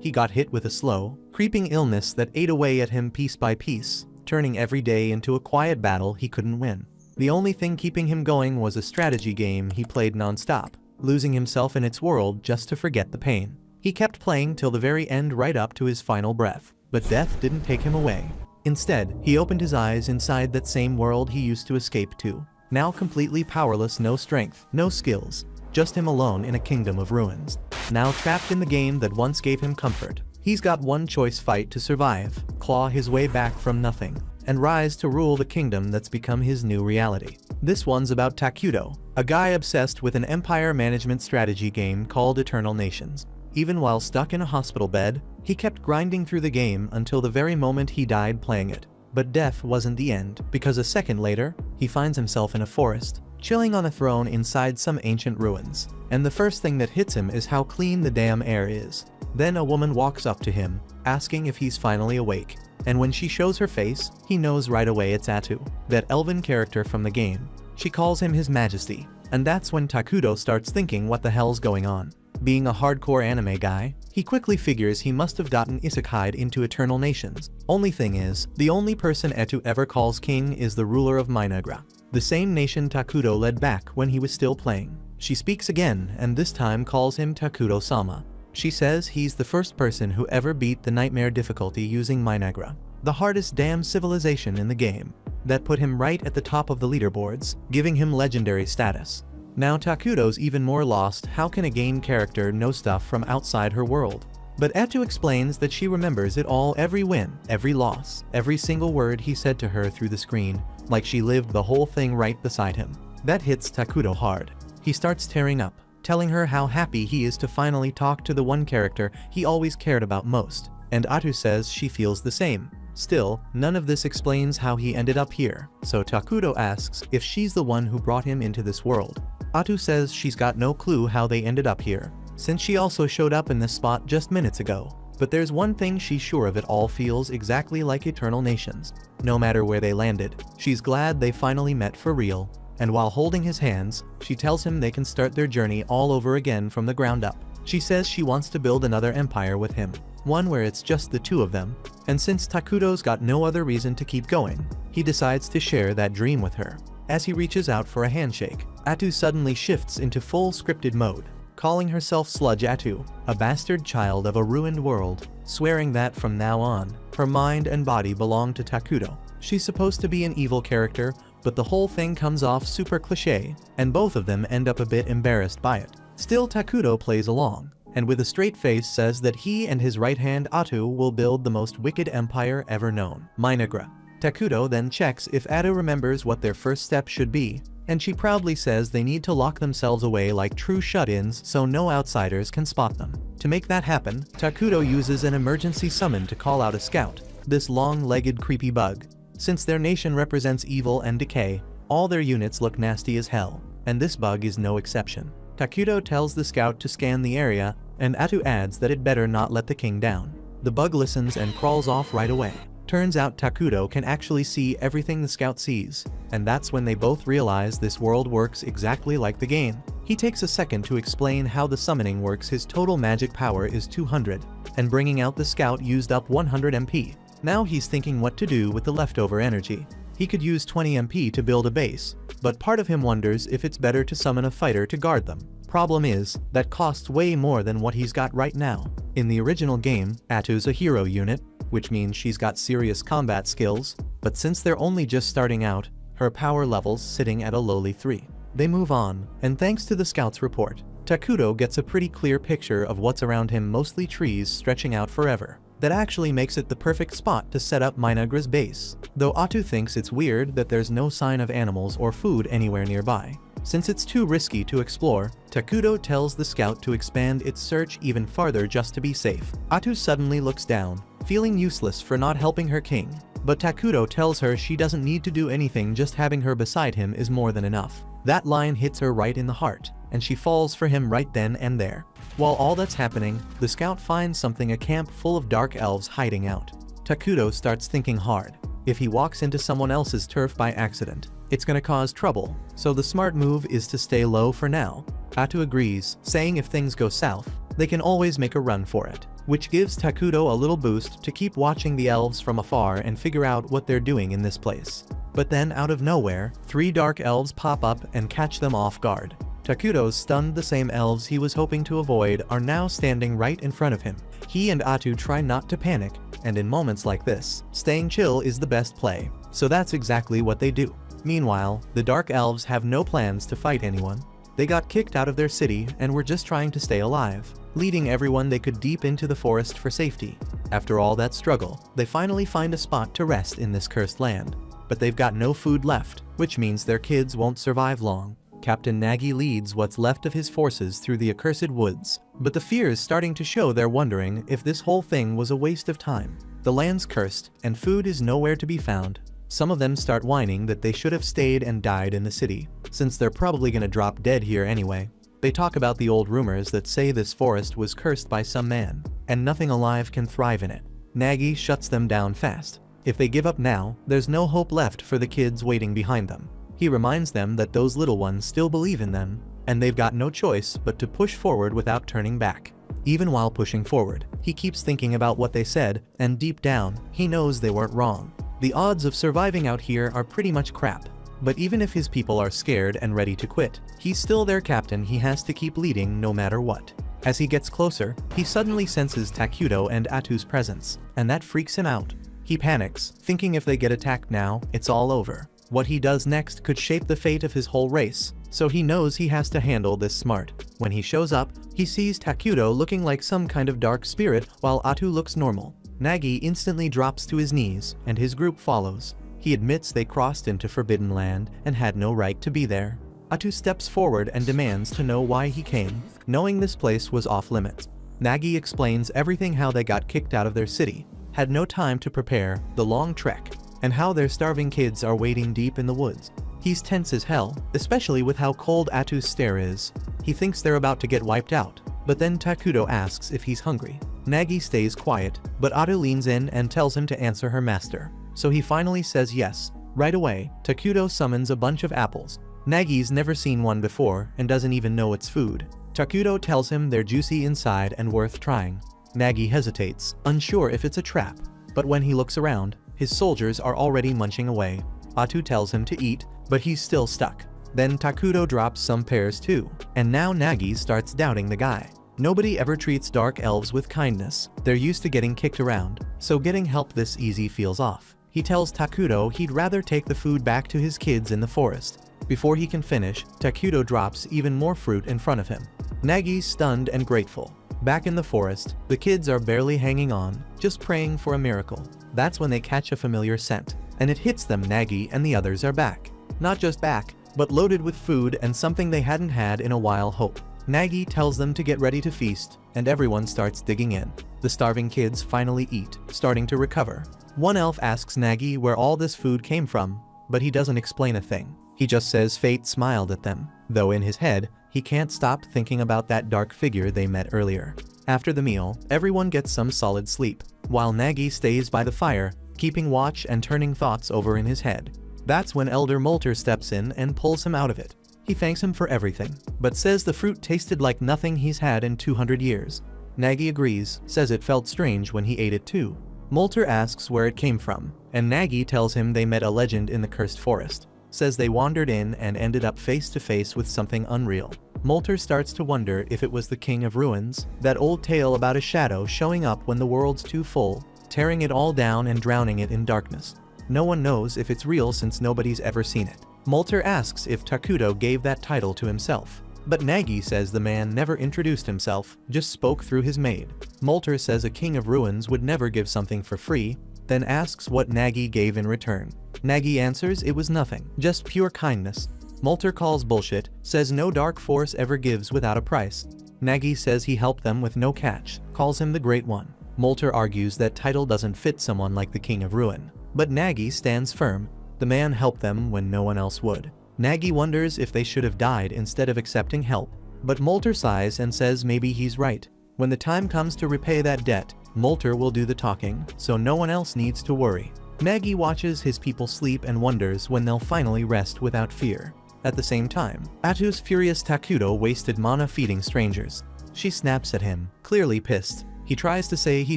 he got hit with a slow, creeping illness that ate away at him piece by piece, turning every day into a quiet battle he couldn't win. The only thing keeping him going was a strategy game he played non-stop, losing himself in its world just to forget the pain. He kept playing till the very end, right up to his final breath. But death didn't take him away. Instead, he opened his eyes inside that same world he used to escape to. Now completely powerless, no strength, no skills, just him alone in a kingdom of ruins. Now trapped in the game that once gave him comfort. He's got one choice: fight to survive, claw his way back from nothing, and rise to rule the kingdom that's become his new reality. This one's about Takuto, a guy obsessed with an empire management strategy game called Eternal Nations. Even while stuck in a hospital bed, he kept grinding through the game until the very moment he died playing it. But death wasn't the end, because a second later, he finds himself in a forest, chilling on a throne inside some ancient ruins. And the first thing that hits him is how clean the damn air is. Then a woman walks up to him, asking if he's finally awake. And when she shows her face, he knows right away it's Atu, that elven character from the game. She calls him His Majesty. And that's when Takuto starts thinking, what the hell's going on? Being a hardcore anime guy, he quickly figures he must have gotten isekai'd into Eternal Nations. Only thing is, the only person Atu ever calls king is the ruler of Minagra, the same nation Takuto led back when he was still playing. She speaks again, and this time calls him Takuto-sama. She says he's the first person who ever beat the nightmare difficulty using Minagra, the hardest damn civilization in the game. That put him right at the top of the leaderboards, giving him legendary status. Now Takuto's even more lost. How can a game character know stuff from outside her world? But Atu explains that she remembers it all, every win, every loss, every single word he said to her through the screen, like she lived the whole thing right beside him. That hits Takuto hard. He starts tearing up, telling her how happy he is to finally talk to the one character he always cared about most. And Atu says she feels the same. Still, none of this explains how he ended up here, so Takuto asks if she's the one who brought him into this world. Atu says she's got no clue how they ended up here, since she also showed up in this spot just minutes ago. But there's one thing she's sure of: it all feels exactly like Eternal Nations. No matter where they landed, she's glad they finally met for real. And while holding his hands, she tells him they can start their journey all over again from the ground up. She says she wants to build another empire with him, one where it's just the two of them. And since Takuto's got no other reason to keep going, he decides to share that dream with her. As he reaches out for a handshake, Atu suddenly shifts into full scripted mode, calling herself Sludge Atu, a bastard child of a ruined world, swearing that from now on, her mind and body belong to Takuto. She's supposed to be an evil character, but the whole thing comes off super cliché, and both of them end up a bit embarrassed by it. Still, Takuto plays along, and with a straight face says that he and his right hand Atu will build the most wicked empire ever known, Minagra. Takuto then checks if Atu remembers what their first step should be, and she proudly says they need to lock themselves away like true shut-ins so no outsiders can spot them. To make that happen, Takuto uses an emergency summon to call out a scout, this long-legged creepy bug. Since their nation represents evil and decay, all their units look nasty as hell, and this bug is no exception. Takuto tells the scout to scan the area, and Atu adds that it better not let the king down. The bug listens and crawls off right away. Turns out Takuto can actually see everything the scout sees, and that's when they both realize this world works exactly like the game. He takes a second to explain how the summoning works. His total magic power is 200, and bringing out the scout used up 100 MP. Now he's thinking what to do with the leftover energy. He could use 20 MP to build a base, but part of him wonders if it's better to summon a fighter to guard them. Problem is, that costs way more than what he's got right now. In the original game, Atu's a hero unit, which means she's got serious combat skills, but since they're only just starting out, her power level's sitting at a lowly 3. They move on, and thanks to the scout's report, Takuto gets a pretty clear picture of what's around him, mostly trees stretching out forever. That actually makes it the perfect spot to set up Minagra's base, though Atu thinks it's weird that there's no sign of animals or food anywhere nearby. Since it's too risky to explore, Takuto tells the scout to expand its search even farther just to be safe. Atu suddenly looks down, feeling useless for not helping her king, but Takuto tells her she doesn't need to do anything, just having her beside him is more than enough. That line hits her right in the heart, and she falls for him right then and there. While all that's happening, the scout finds something, a camp full of dark elves hiding out. Takuto starts thinking hard. If he walks into someone else's turf by accident, it's gonna cause trouble, so the smart move is to stay low for now. Atu agrees, saying if things go south, they can always make a run for it, which gives Takuto a little boost to keep watching the elves from afar and figure out what they're doing in this place. But then out of nowhere, 3 dark elves pop up and catch them off guard. Takuto's stunned. The same elves he was hoping to avoid are now standing right in front of him. He and Atu try not to panic, and in moments like this, staying chill is the best play, so that's exactly what they do. Meanwhile, the dark elves have no plans to fight anyone. They got kicked out of their city and were just trying to stay alive, leading everyone they could deep into the forest for safety. After all that struggle, they finally find a spot to rest in this cursed land. But they've got no food left, which means their kids won't survive long. Captain Nagi leads what's left of his forces through the accursed woods, but the fear is starting to show. They're wondering if this whole thing was a waste of time. The land's cursed, and food is nowhere to be found. Some of them start whining that they should have stayed and died in the city, since they're probably gonna drop dead here anyway. They talk about the old rumors that say this forest was cursed by some man, and nothing alive can thrive in it. Nagi shuts them down fast. If they give up now, there's no hope left for the kids waiting behind them. He reminds them that those little ones still believe in them, and they've got no choice but to push forward without turning back. Even while pushing forward, he keeps thinking about what they said, and deep down, he knows they weren't wrong. The odds of surviving out here are pretty much crap. But even if his people are scared and ready to quit, he's still their captain. He has to keep leading no matter what. As he gets closer, he suddenly senses Takuto and Atu's presence, and that freaks him out. He panics, thinking if they get attacked now, it's all over. What he does next could shape the fate of his whole race, so he knows he has to handle this smart. When he shows up, he sees Takuto looking like some kind of dark spirit while Atu looks normal. Nagi instantly drops to his knees, and his group follows. He admits they crossed into Forbidden Land and had no right to be there. Atu steps forward and demands to know why he came, knowing this place was off limits. Nagi explains everything: how they got kicked out of their city, had no time to prepare, the long trek, and how their starving kids are waiting deep in the woods. He's tense as hell, especially with how cold Atu's stare is. He thinks they're about to get wiped out, but then Takuto asks if he's hungry. Nagi stays quiet, but Atu leans in and tells him to answer her master. So he finally says yes. Right away, Takuto summons a bunch of apples. Nagi's never seen one before and doesn't even know it's food. Takuto tells him they're juicy inside and worth trying. Nagi hesitates, unsure if it's a trap, but when he looks around, his soldiers are already munching away. Atu tells him to eat, but he's still stuck. Then Takuto drops some pears too, and now Nagi starts doubting the guy. Nobody ever treats dark elves with kindness. They're used to getting kicked around, so getting help this easy feels off. He tells Takuto he'd rather take the food back to his kids in the forest. Before he can finish, Takuto drops even more fruit in front of him. Nagi's stunned and grateful. Back in the forest, the kids are barely hanging on, just praying for a miracle. That's when they catch a familiar scent, and it hits them. Nagi and the others are back. Not just back, but loaded with food and something they hadn't had in a while: hope. Nagi tells them to get ready to feast, and everyone starts digging in. The starving kids finally eat, starting to recover. One elf asks Nagi where all this food came from, but he doesn't explain a thing. He just says fate smiled at them, though in his head, he can't stop thinking about that dark figure they met earlier. After the meal, everyone gets some solid sleep, while Nagi stays by the fire, keeping watch and turning thoughts over in his head. That's when Elder Molter steps in and pulls him out of it. He thanks him for everything, but says the fruit tasted like nothing he's had in 200 years. Nagi agrees, says it felt strange when he ate it too. Molter asks where it came from, and Nagi tells him they met a legend in the cursed forest. Says they wandered in and ended up face to face with something unreal. Molter starts to wonder if it was the King of Ruins, that old tale about a shadow showing up when the world's too full, tearing it all down and drowning it in darkness. No one knows if it's real since nobody's ever seen it. Molter asks if Takuto gave that title to himself, but Nagi says the man never introduced himself, just spoke through his maid. Molter says a King of Ruins would never give something for free, then asks what Nagi gave in return. Nagi answers it was nothing, just pure kindness. Molter calls bullshit, says no dark force ever gives without a price. Nagi says he helped them with no catch, calls him the Great One. Molter argues that title doesn't fit someone like the King of Ruin, but Nagi stands firm. The man helped them when no one else would. Nagi wonders if they should have died instead of accepting help, but Molter sighs and says maybe he's right. When the time comes to repay that debt, Molter will do the talking, so no one else needs to worry. Nagi watches his people sleep and wonders when they'll finally rest without fear. At the same time, Atu's furious Takuto wasted mana feeding strangers. She snaps at him, clearly pissed. He tries to say he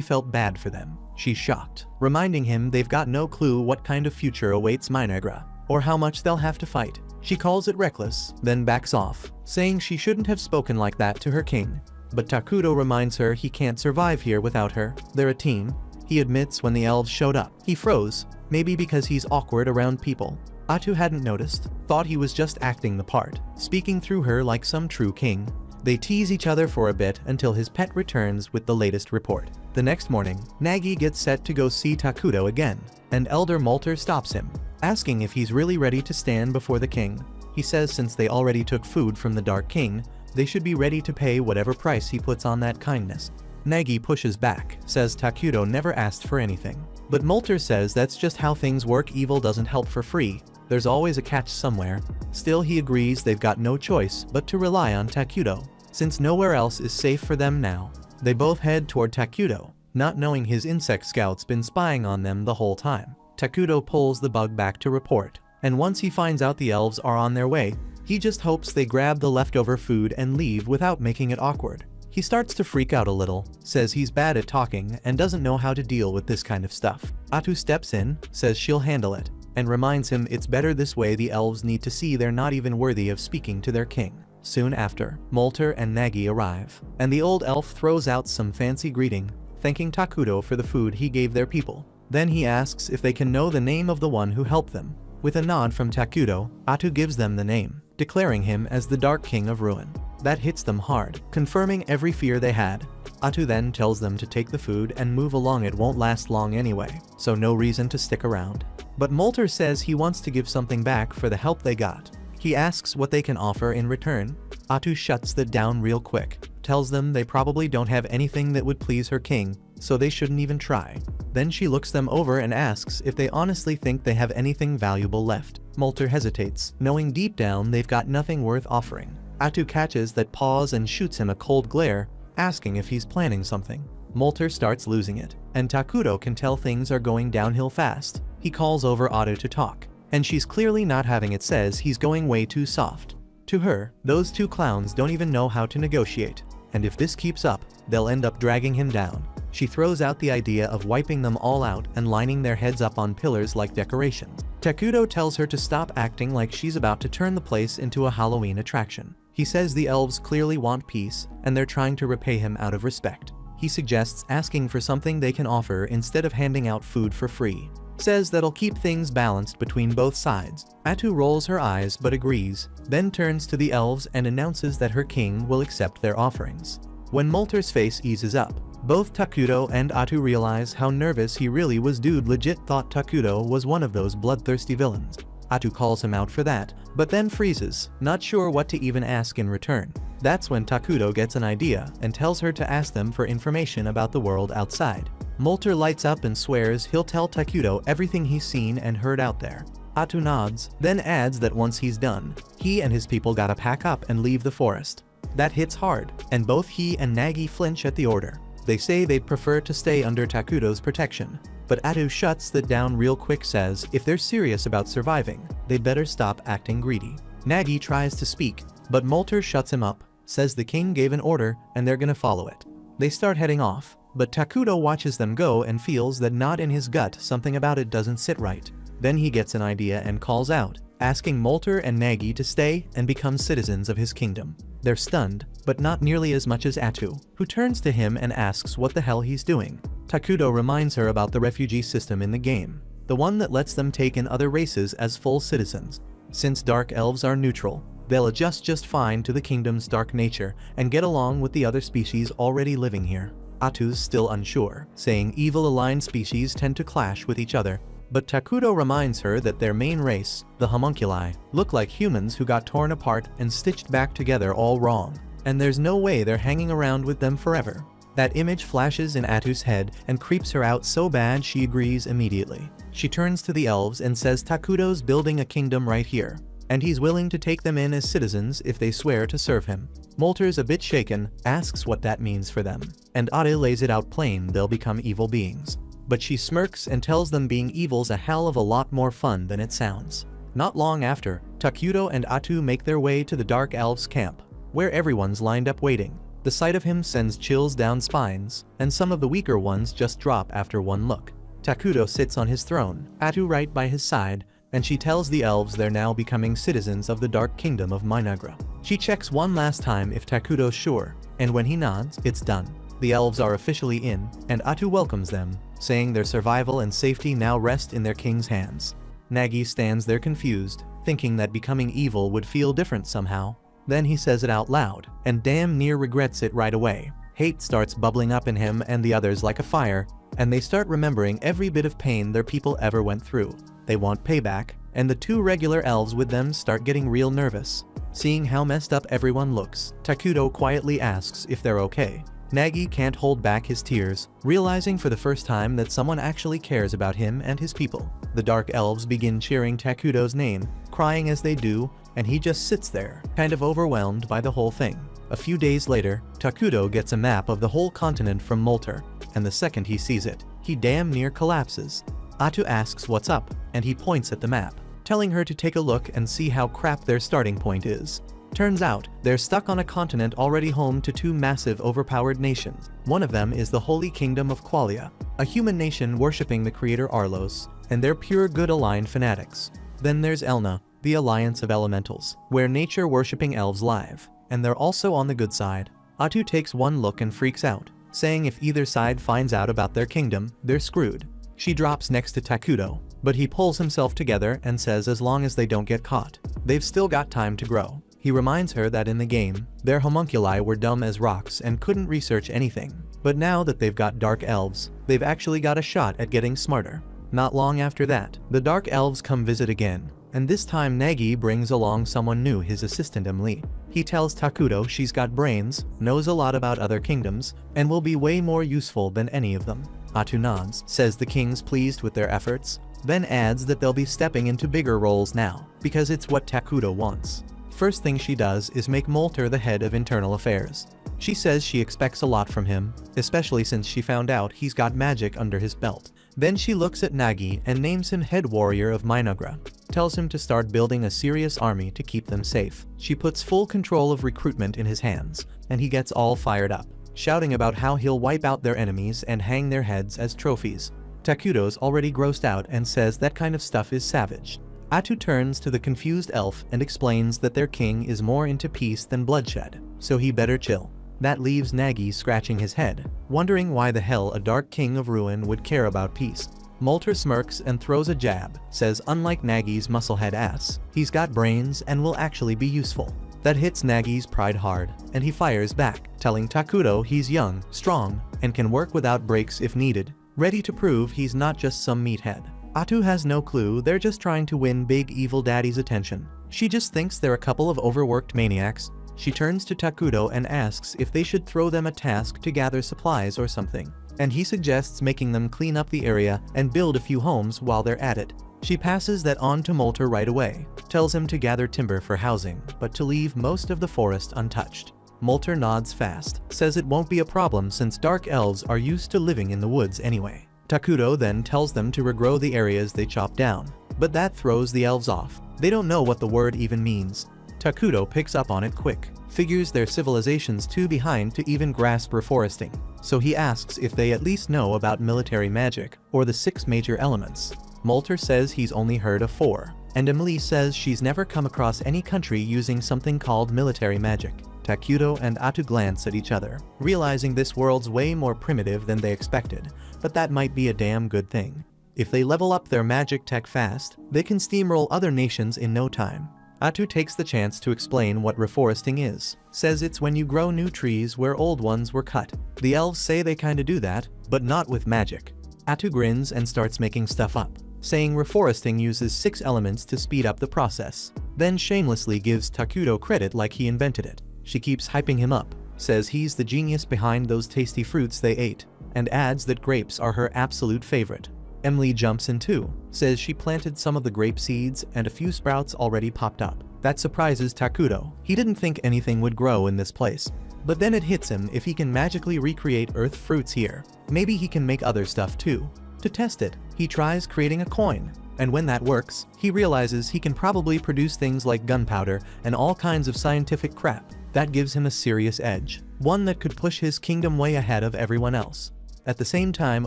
felt bad for them. She's shocked, reminding him they've got no clue what kind of future awaits Minegra, or how much they'll have to fight. She calls it reckless, then backs off, saying she shouldn't have spoken like that to her king. But Takuto reminds her he can't survive here without her. They're a team. He admits when the elves showed up. He froze, maybe because he's awkward around people. Atu hadn't noticed, thought he was just acting the part, speaking through her like some true king. They tease each other for a bit until his pet returns with the latest report. The next morning, Nagi gets set to go see Takuto again, and Elder Molter stops him, asking if he's really ready to stand before the king. He says since they already took food from the Dark King, they should be ready to pay whatever price he puts on that kindness. Nagi pushes back, says Takuto never asked for anything. But Molter says that's just how things work. Evil doesn't help for free. There's always a catch somewhere. Still, he agrees they've got no choice but to rely on Takuto, since nowhere else is safe for them now. They both head toward Takuto, not knowing his insect scout's been spying on them the whole time. Takuto pulls the bug back to report, and once he finds out the elves are on their way, he just hopes they grab the leftover food and leave without making it awkward. He starts to freak out a little, says he's bad at talking and doesn't know how to deal with this kind of stuff. Atu steps in, says she'll handle it, and reminds him it's better this way. The elves need to see they're not even worthy of speaking to their king. Soon after, Molter and Nagi arrive, and the old elf throws out some fancy greeting, thanking Takuto for the food he gave their people. Then he asks if they can know the name of the one who helped them. With a nod from Takuto, Atu gives them the name, declaring him as the Dark King of Ruin. That hits them hard, confirming every fear they had. Atu then tells them to take the food and move along. It won't last long anyway, so no reason to stick around. But Molter says he wants to give something back for the help they got. He asks what they can offer in return. Atu shuts that down real quick, tells them they probably don't have anything that would please her king, so they shouldn't even try. Then she looks them over and asks if they honestly think they have anything valuable left. Molter hesitates, knowing deep down they've got nothing worth offering. Atu catches that pause and shoots him a cold glare, asking if he's planning something. Molter starts losing it, and Takuto can tell things are going downhill fast. He calls over Atu to talk, and she's clearly not having it, says he's going way too soft. To her, those two clowns don't even know how to negotiate, and if this keeps up, they'll end up dragging him down. She throws out the idea of wiping them all out and lining their heads up on pillars like decorations. Takuto tells her to stop acting like she's about to turn the place into a Halloween attraction. He says the elves clearly want peace, and they're trying to repay him out of respect. He suggests asking for something they can offer instead of handing out food for free. Says that'll keep things balanced between both sides. Atu rolls her eyes but agrees, then turns to the elves and announces that her king will accept their offerings. When Molter's face eases up, both Takuto and Atu realize how nervous he really was. Dude legit thought Takuto was one of those bloodthirsty villains. Atu calls him out for that, but then freezes, not sure what to even ask in return. That's when Takuto gets an idea and tells her to ask them for information about the world outside. Molter lights up and swears he'll tell Takuto everything he's seen and heard out there. Atu nods, then adds that once he's done, he and his people gotta pack up and leave the forest. That hits hard, and both he and Nagi flinch at the order. They say they'd prefer to stay under Takuto's protection, but Atu shuts that down real quick, says if they're serious about surviving, they'd better stop acting greedy. Nagi tries to speak, but Molter shuts him up, says the king gave an order and they're gonna follow it. They start heading off, but Takuto watches them go and feels that not in his gut, something about it doesn't sit right. Then he gets an idea and calls out, asking Molter and Nagi to stay and become citizens of his kingdom. They're stunned, but not nearly as much as Atu, who turns to him and asks what the hell he's doing. Takuto reminds her about the refugee system in the game, the one that lets them take in other races as full citizens. Since dark elves are neutral, they'll adjust just fine to the kingdom's dark nature and get along with the other species already living here. Atu's still unsure, saying evil-aligned species tend to clash with each other, but Takuto reminds her that their main race, the homunculi, look like humans who got torn apart and stitched back together all wrong, and there's no way they're hanging around with them forever. That image flashes in Atu's head and creeps her out so bad she agrees immediately. She turns to the elves and says Takuto's building a kingdom right here, and he's willing to take them in as citizens if they swear to serve him. Molter's a bit shaken, asks what that means for them, and Atu lays it out plain: they'll become evil beings. But she smirks and tells them being evil's a hell of a lot more fun than it sounds. Not long after, Takuto and Atu make their way to the Dark Elves' camp, where everyone's lined up waiting. The sight of him sends chills down spines, and some of the weaker ones just drop after one look. Takudo sits on his throne, Atu right by his side, and she tells the elves they're now becoming citizens of the Dark Kingdom of Minagra. She checks one last time if Takudo's sure, and when he nods, it's done. The elves are officially in, and Atu welcomes them, saying their survival and safety now rest in their king's hands. Nagi stands there confused, thinking that becoming evil would feel different somehow. Then he says it out loud, and damn near regrets it right away. Hate starts bubbling up in him and the others like a fire, and they start remembering every bit of pain their people ever went through. They want payback, and the two regular elves with them start getting real nervous. Seeing how messed up everyone looks, Takudo quietly asks if they're okay. Nagi can't hold back his tears, realizing for the first time that someone actually cares about him and his people. The Dark Elves begin cheering Takudo's name, crying as they do, and he just sits there, kind of overwhelmed by the whole thing. A few days later, Takudo gets a map of the whole continent from Molter, and the second he sees it, he damn near collapses. Atu asks what's up, and he points at the map, telling her to take a look and see how crap their starting point is. Turns out, they're stuck on a continent already home to two massive overpowered nations. One of them is the Holy Kingdom of Qualia, a human nation worshipping the creator Arlos, and they're pure good-aligned fanatics. Then there's Elna, the Alliance of Elementals, where nature-worshipping elves live, and they're also on the good side. Atu takes one look and freaks out, saying if either side finds out about their kingdom, they're screwed. She drops next to Takudo, but he pulls himself together and says as long as they don't get caught, they've still got time to grow. He reminds her that in the game, their homunculi were dumb as rocks and couldn't research anything. But now that they've got Dark Elves, they've actually got a shot at getting smarter. Not long after that, the Dark Elves come visit again, and this time Nagi brings along someone new, his assistant Emily. He tells Takudo she's got brains, knows a lot about other kingdoms, and will be way more useful than any of them. Atu nods, says the king's pleased with their efforts, then adds that they'll be stepping into bigger roles now, because it's what Takudo wants. First thing she does is make Molter the head of internal affairs. She says she expects a lot from him, especially since she found out he's got magic under his belt. Then she looks at Nagi and names him head warrior of Minagra, tells him to start building a serious army to keep them safe. She puts full control of recruitment in his hands, and he gets all fired up, shouting about how he'll wipe out their enemies and hang their heads as trophies. Takudo's already grossed out and says that kind of stuff is savage. Atu turns to the confused elf and explains that their king is more into peace than bloodshed, so he better chill. That leaves Nagi scratching his head, wondering why the hell a Dark King of Ruin would care about peace. Molter smirks and throws a jab, says unlike Nagi's musclehead ass, he's got brains and will actually be useful. That hits Nagi's pride hard, and he fires back, telling Takudo he's young, strong, and can work without breaks if needed, ready to prove he's not just some meathead. Atu has no clue they're just trying to win Big Evil Daddy's attention. She just thinks they're a couple of overworked maniacs. She turns to Takudo and asks if they should throw them a task to gather supplies or something, and he suggests making them clean up the area and build a few homes while they're at it. She passes that on to Molter right away, tells him to gather timber for housing, but to leave most of the forest untouched. Molter nods fast, says it won't be a problem since Dark Elves are used to living in the woods anyway. Takudo then tells them to regrow the areas they chopped down, but that throws the elves off. They don't know what the word even means. Takudo picks up on it quick, figures their civilization's too behind to even grasp reforesting, so he asks if they at least know about military magic, or the 6 major elements. Molter says he's only heard of 4, and Emily says she's never come across any country using something called military magic. Takudo and Atu glance at each other, realizing this world's way more primitive than they expected, but that might be a damn good thing. If they level up their magic tech fast, they can steamroll other nations in no time. Atu takes the chance to explain what reforesting is, says it's when you grow new trees where old ones were cut. The elves say they kinda do that, but not with magic. Atu grins and starts making stuff up, saying reforesting uses 6 elements to speed up the process, then shamelessly gives Takudo credit like he invented it. She keeps hyping him up, says he's the genius behind those tasty fruits they ate, and adds that grapes are her absolute favorite. Emily jumps in too, says she planted some of the grape seeds and a few sprouts already popped up. That surprises Takudo. He didn't think anything would grow in this place. But then it hits him if he can magically recreate earth fruits here. Maybe he can make other stuff too. To test it, he tries creating a coin, and when that works, he realizes he can probably produce things like gunpowder and all kinds of scientific crap. That gives him a serious edge, one that could push his kingdom way ahead of everyone else. At the same time,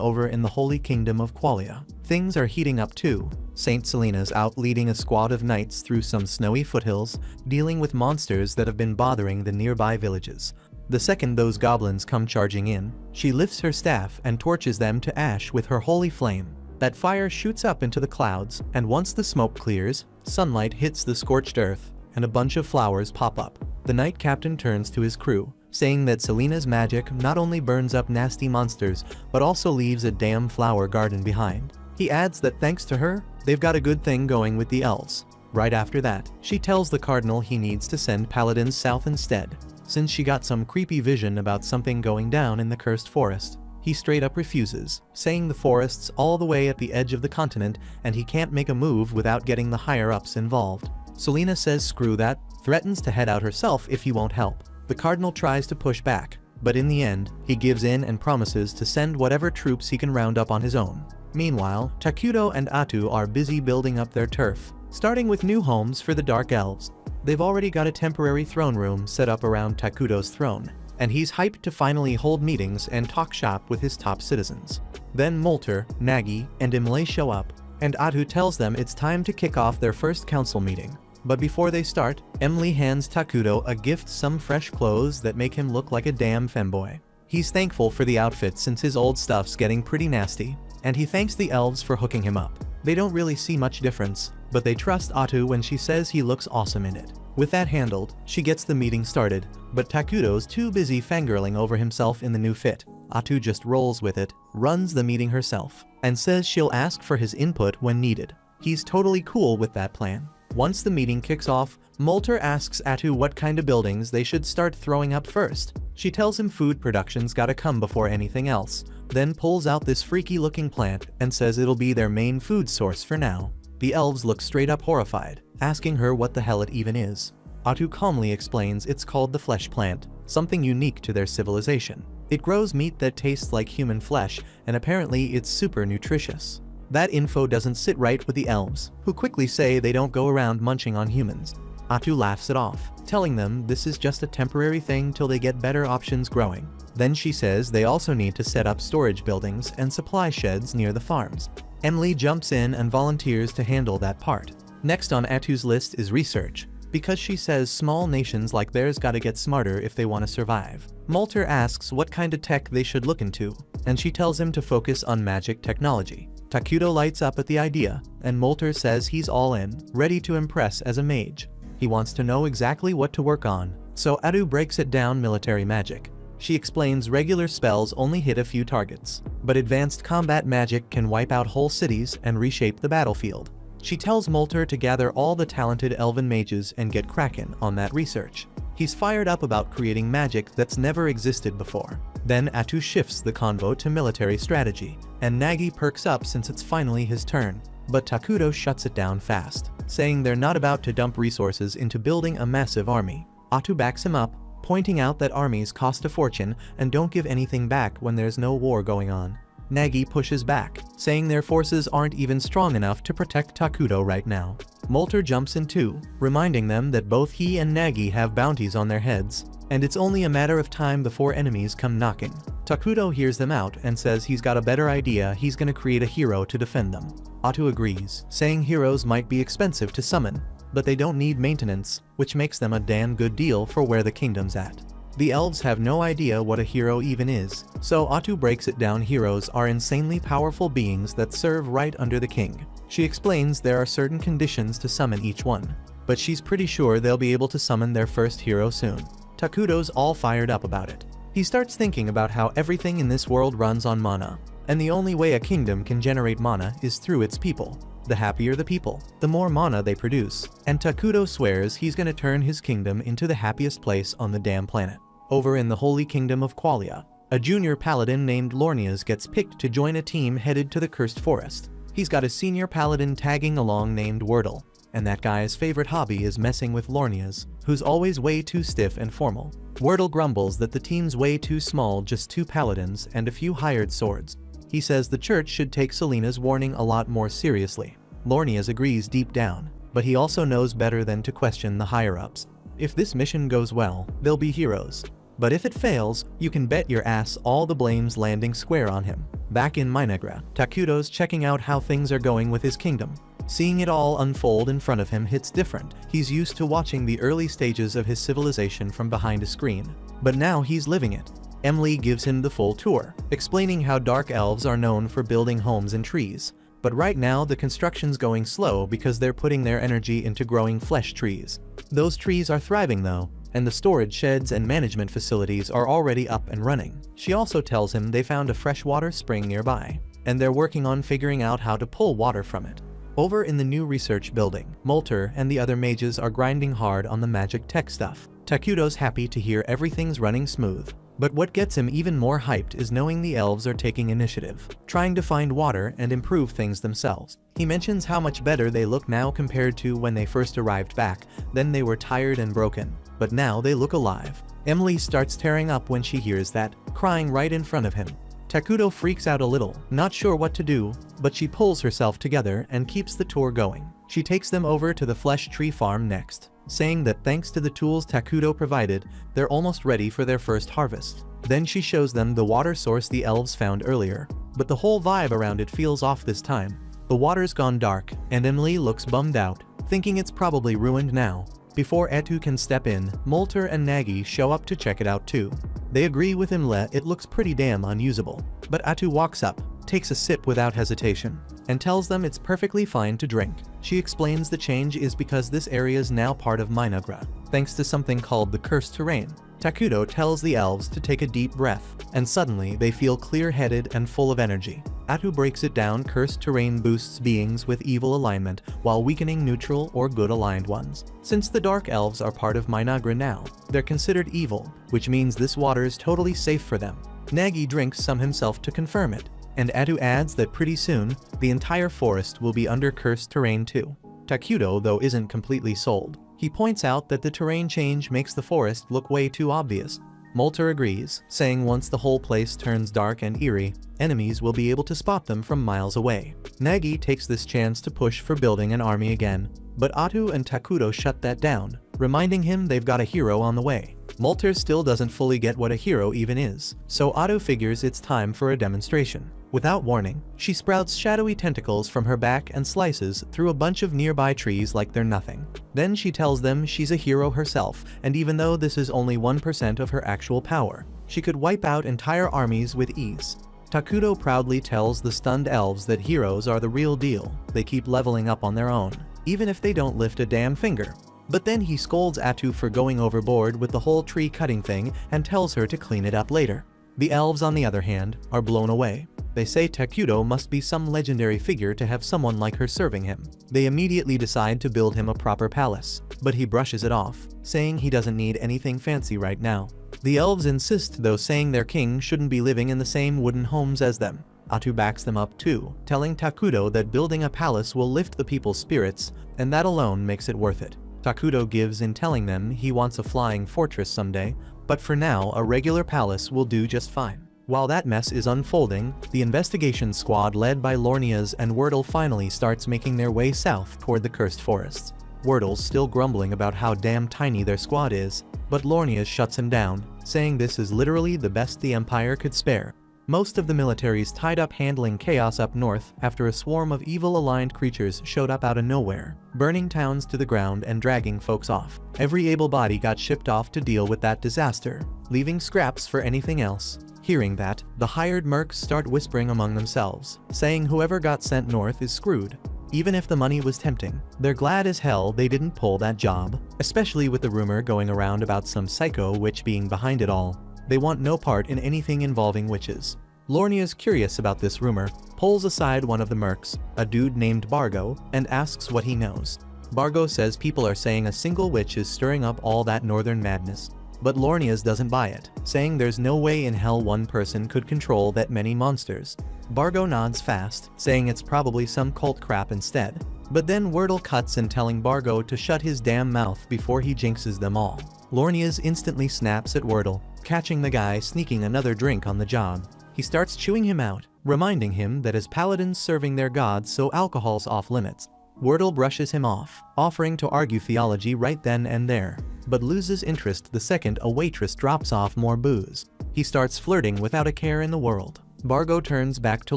over in the Holy Kingdom of Qualia, things are heating up too. Saint Selena's out leading a squad of knights through some snowy foothills, dealing with monsters that have been bothering the nearby villages. The second those goblins come charging in, she lifts her staff and torches them to ash with her holy flame. That fire shoots up into the clouds, and once the smoke clears, sunlight hits the scorched earth, and a bunch of flowers pop up. The knight captain turns to his crew, saying that Selena's magic not only burns up nasty monsters, but also leaves a damn flower garden behind. He adds that thanks to her, they've got a good thing going with the elves. Right after that, she tells the cardinal he needs to send paladins south instead, since she got some creepy vision about something going down in the cursed forest. He straight up refuses, saying the forest's all the way at the edge of the continent and he can't make a move without getting the higher-ups involved. Selena says screw that, threatens to head out herself if he won't help. The cardinal tries to push back, but in the end, he gives in and promises to send whatever troops he can round up on his own. Meanwhile, Takuto and Atu are busy building up their turf, starting with new homes for the Dark Elves. They've already got a temporary throne room set up around Takuto's throne, and he's hyped to finally hold meetings and talk shop with his top citizens. Then Molter, Nagi, and Imlay show up, and Atu tells them it's time to kick off their first council meeting. But before they start, Emily hands Takuto a gift, some fresh clothes that make him look like a damn femboy. He's thankful for the outfit since his old stuff's getting pretty nasty, and he thanks the elves for hooking him up. They don't really see much difference, but they trust Atu when she says he looks awesome in it. With that handled, she gets the meeting started, but Takuto's too busy fangirling over himself in the new fit. Atu just rolls with it, runs the meeting herself, and says she'll ask for his input when needed. He's totally cool with that plan. Once the meeting kicks off, Molter asks Atu what kind of buildings they should start throwing up first. She tells him food production's gotta come before anything else, then pulls out this freaky looking plant and says it'll be their main food source for now. The elves look straight up horrified, asking her what the hell it even is. Atu calmly explains it's called the flesh plant, something unique to their civilization. It grows meat that tastes like human flesh, and apparently it's super nutritious. That info doesn't sit right with the elves, who quickly say they don't go around munching on humans. Atu laughs it off, telling them this is just a temporary thing till they get better options growing. Then she says they also need to set up storage buildings and supply sheds near the farms. Emily jumps in and volunteers to handle that part. Next on Atu's list is research, because she says small nations like theirs gotta get smarter if they want to survive. Molter asks what kind of tech they should look into, and she tells him to focus on magic technology. Takuto lights up at the idea, and Molter says he's all in, ready to impress as a mage. He wants to know exactly what to work on, so Atu breaks it down military magic. She explains regular spells only hit a few targets, but advanced combat magic can wipe out whole cities and reshape the battlefield. She tells Molter to gather all the talented elven mages and get cracking on that research. He's fired up about creating magic that's never existed before. Then Atu shifts the convo to military strategy, and Nagi perks up since it's finally his turn. But Takuto shuts it down fast, saying they're not about to dump resources into building a massive army. Atu backs him up, pointing out that armies cost a fortune and don't give anything back when there's no war going on. Nagi pushes back, saying their forces aren't even strong enough to protect Takuto right now. Molter jumps in too, reminding them that both he and Nagi have bounties on their heads, and it's only a matter of time before enemies come knocking. Takuto hears them out and says he's got a better idea, he's gonna create a hero to defend them. Atu agrees, saying heroes might be expensive to summon, but they don't need maintenance, which makes them a damn good deal for where the kingdom's at. The elves have no idea what a hero even is, so Atu breaks it down. Heroes are insanely powerful beings that serve right under the king. She explains there are certain conditions to summon each one, but she's pretty sure they'll be able to summon their first hero soon. Takuto's all fired up about it. He starts thinking about how everything in this world runs on mana, and the only way a kingdom can generate mana is through its people. The happier the people, the more mana they produce, and Takuto swears he's gonna turn his kingdom into the happiest place on the damn planet. Over in the Holy Kingdom of Qualia, a junior paladin named Lornias gets picked to join a team headed to the Cursed Forest. He's got a senior paladin tagging along named Wordle, and that guy's favorite hobby is messing with Lornias, who's always way too stiff and formal. Wordle grumbles that the team's way too small, just 2 paladins and a few hired swords. He says the church should take Selena's warning a lot more seriously. Lornias agrees deep down, but he also knows better than to question the higher-ups. If this mission goes well, they'll be heroes. But if it fails, you can bet your ass all the blame's landing square on him. Back in Minagra, Takuto's checking out how things are going with his kingdom. Seeing it all unfold in front of him hits different. He's used to watching the early stages of his civilization from behind a screen. But now he's living it. Emily gives him the full tour, explaining how dark elves are known for building homes in trees. But right now the construction's going slow because they're putting their energy into growing flesh trees. Those trees are thriving though, and the storage sheds and management facilities are already up and running. She also tells him they found a freshwater spring nearby, and they're working on figuring out how to pull water from it. Over in the new research building, Molter and the other mages are grinding hard on the magic tech stuff. Takuto's happy to hear everything's running smooth. But what gets him even more hyped is knowing the elves are taking initiative, trying to find water and improve things themselves. He mentions how much better they look now compared to when they first arrived back. Then they were tired and broken, but now they look alive. Emily starts tearing up when she hears that, crying right in front of him. Takuto freaks out a little, not sure what to do, but she pulls herself together and keeps the tour going. She takes them over to the flesh tree farm next, saying that thanks to the tools Takuto provided, they're almost ready for their first harvest. Then she shows them the water source the elves found earlier, but the whole vibe around it feels off this time. The water's gone dark, and Emily looks bummed out, thinking it's probably ruined now. Before Etu can step in, Molter and Nagi show up to check it out too. They agree with Imle it looks pretty damn unusable, but Atu walks up, takes a sip without hesitation, and tells them it's perfectly fine to drink. She explains the change is because this area is now part of Minagra, thanks to something called the cursed terrain. Takuto tells the elves to take a deep breath, and suddenly they feel clear-headed and full of energy. Atu breaks it down: cursed terrain boosts beings with evil alignment, while weakening neutral or good aligned ones. Since the dark elves are part of Minagra now, they're considered evil, which means this water is totally safe for them. Nagi drinks some himself to confirm it, and Atu adds that pretty soon, the entire forest will be under cursed terrain too. Takuto, though, isn't completely sold. He points out that the terrain change makes the forest look way too obvious. Molter agrees, saying once the whole place turns dark and eerie, enemies will be able to spot them from miles away. Nagi takes this chance to push for building an army again, but Atu and Takuto shut that down, reminding him they've got a hero on the way. Molter still doesn't fully get what a hero even is, so Atu figures it's time for a demonstration. Without warning, she sprouts shadowy tentacles from her back and slices through a bunch of nearby trees like they're nothing. Then she tells them she's a hero herself, and even though this is only 1% of her actual power, she could wipe out entire armies with ease. Takuto proudly tells the stunned elves that heroes are the real deal. They keep leveling up on their own, even if they don't lift a damn finger. But then he scolds Atu for going overboard with the whole tree cutting thing and tells her to clean it up later. The elves, on the other hand, are blown away. They say Takuto must be some legendary figure to have someone like her serving him. They immediately decide to build him a proper palace, but he brushes it off, saying he doesn't need anything fancy right now. The elves insist though, saying their king shouldn't be living in the same wooden homes as them. Atu backs them up too, telling Takuto that building a palace will lift the people's spirits, and that alone makes it worth it. Takuto gives in, telling them he wants a flying fortress someday, but for now a regular palace will do just fine. While that mess is unfolding, the investigation squad led by Lornias and Wordle finally starts making their way south toward the cursed forests. Wordle's still grumbling about how damn tiny their squad is, but Lornias shuts him down, saying this is literally the best the Empire could spare. Most of the military's tied up handling chaos up north after a swarm of evil-aligned creatures showed up out of nowhere, burning towns to the ground and dragging folks off. Every able body got shipped off to deal with that disaster, leaving scraps for anything else. Hearing that, the hired mercs start whispering among themselves, saying whoever got sent north is screwed. Even if the money was tempting, they're glad as hell they didn't pull that job, especially with the rumor going around about some psycho witch being behind it all. They want no part in anything involving witches. Lornia's curious about this rumor, pulls aside one of the mercs, a dude named Bargo, and asks what he knows. Bargo says people are saying a single witch is stirring up all that northern madness. But Lornias doesn't buy it, saying there's no way in hell one person could control that many monsters. Bargo nods fast, saying it's probably some cult crap instead. But then Wordle cuts in, telling Bargo to shut his damn mouth before he jinxes them all. Lornias instantly snaps at Wordle, catching the guy sneaking another drink on the job. He starts chewing him out, reminding him that as paladins serving their gods, so alcohol's off limits. Wordle brushes him off, offering to argue theology right then and there, but loses interest the second a waitress drops off more booze. He starts flirting without a care in the world. Bargo turns back to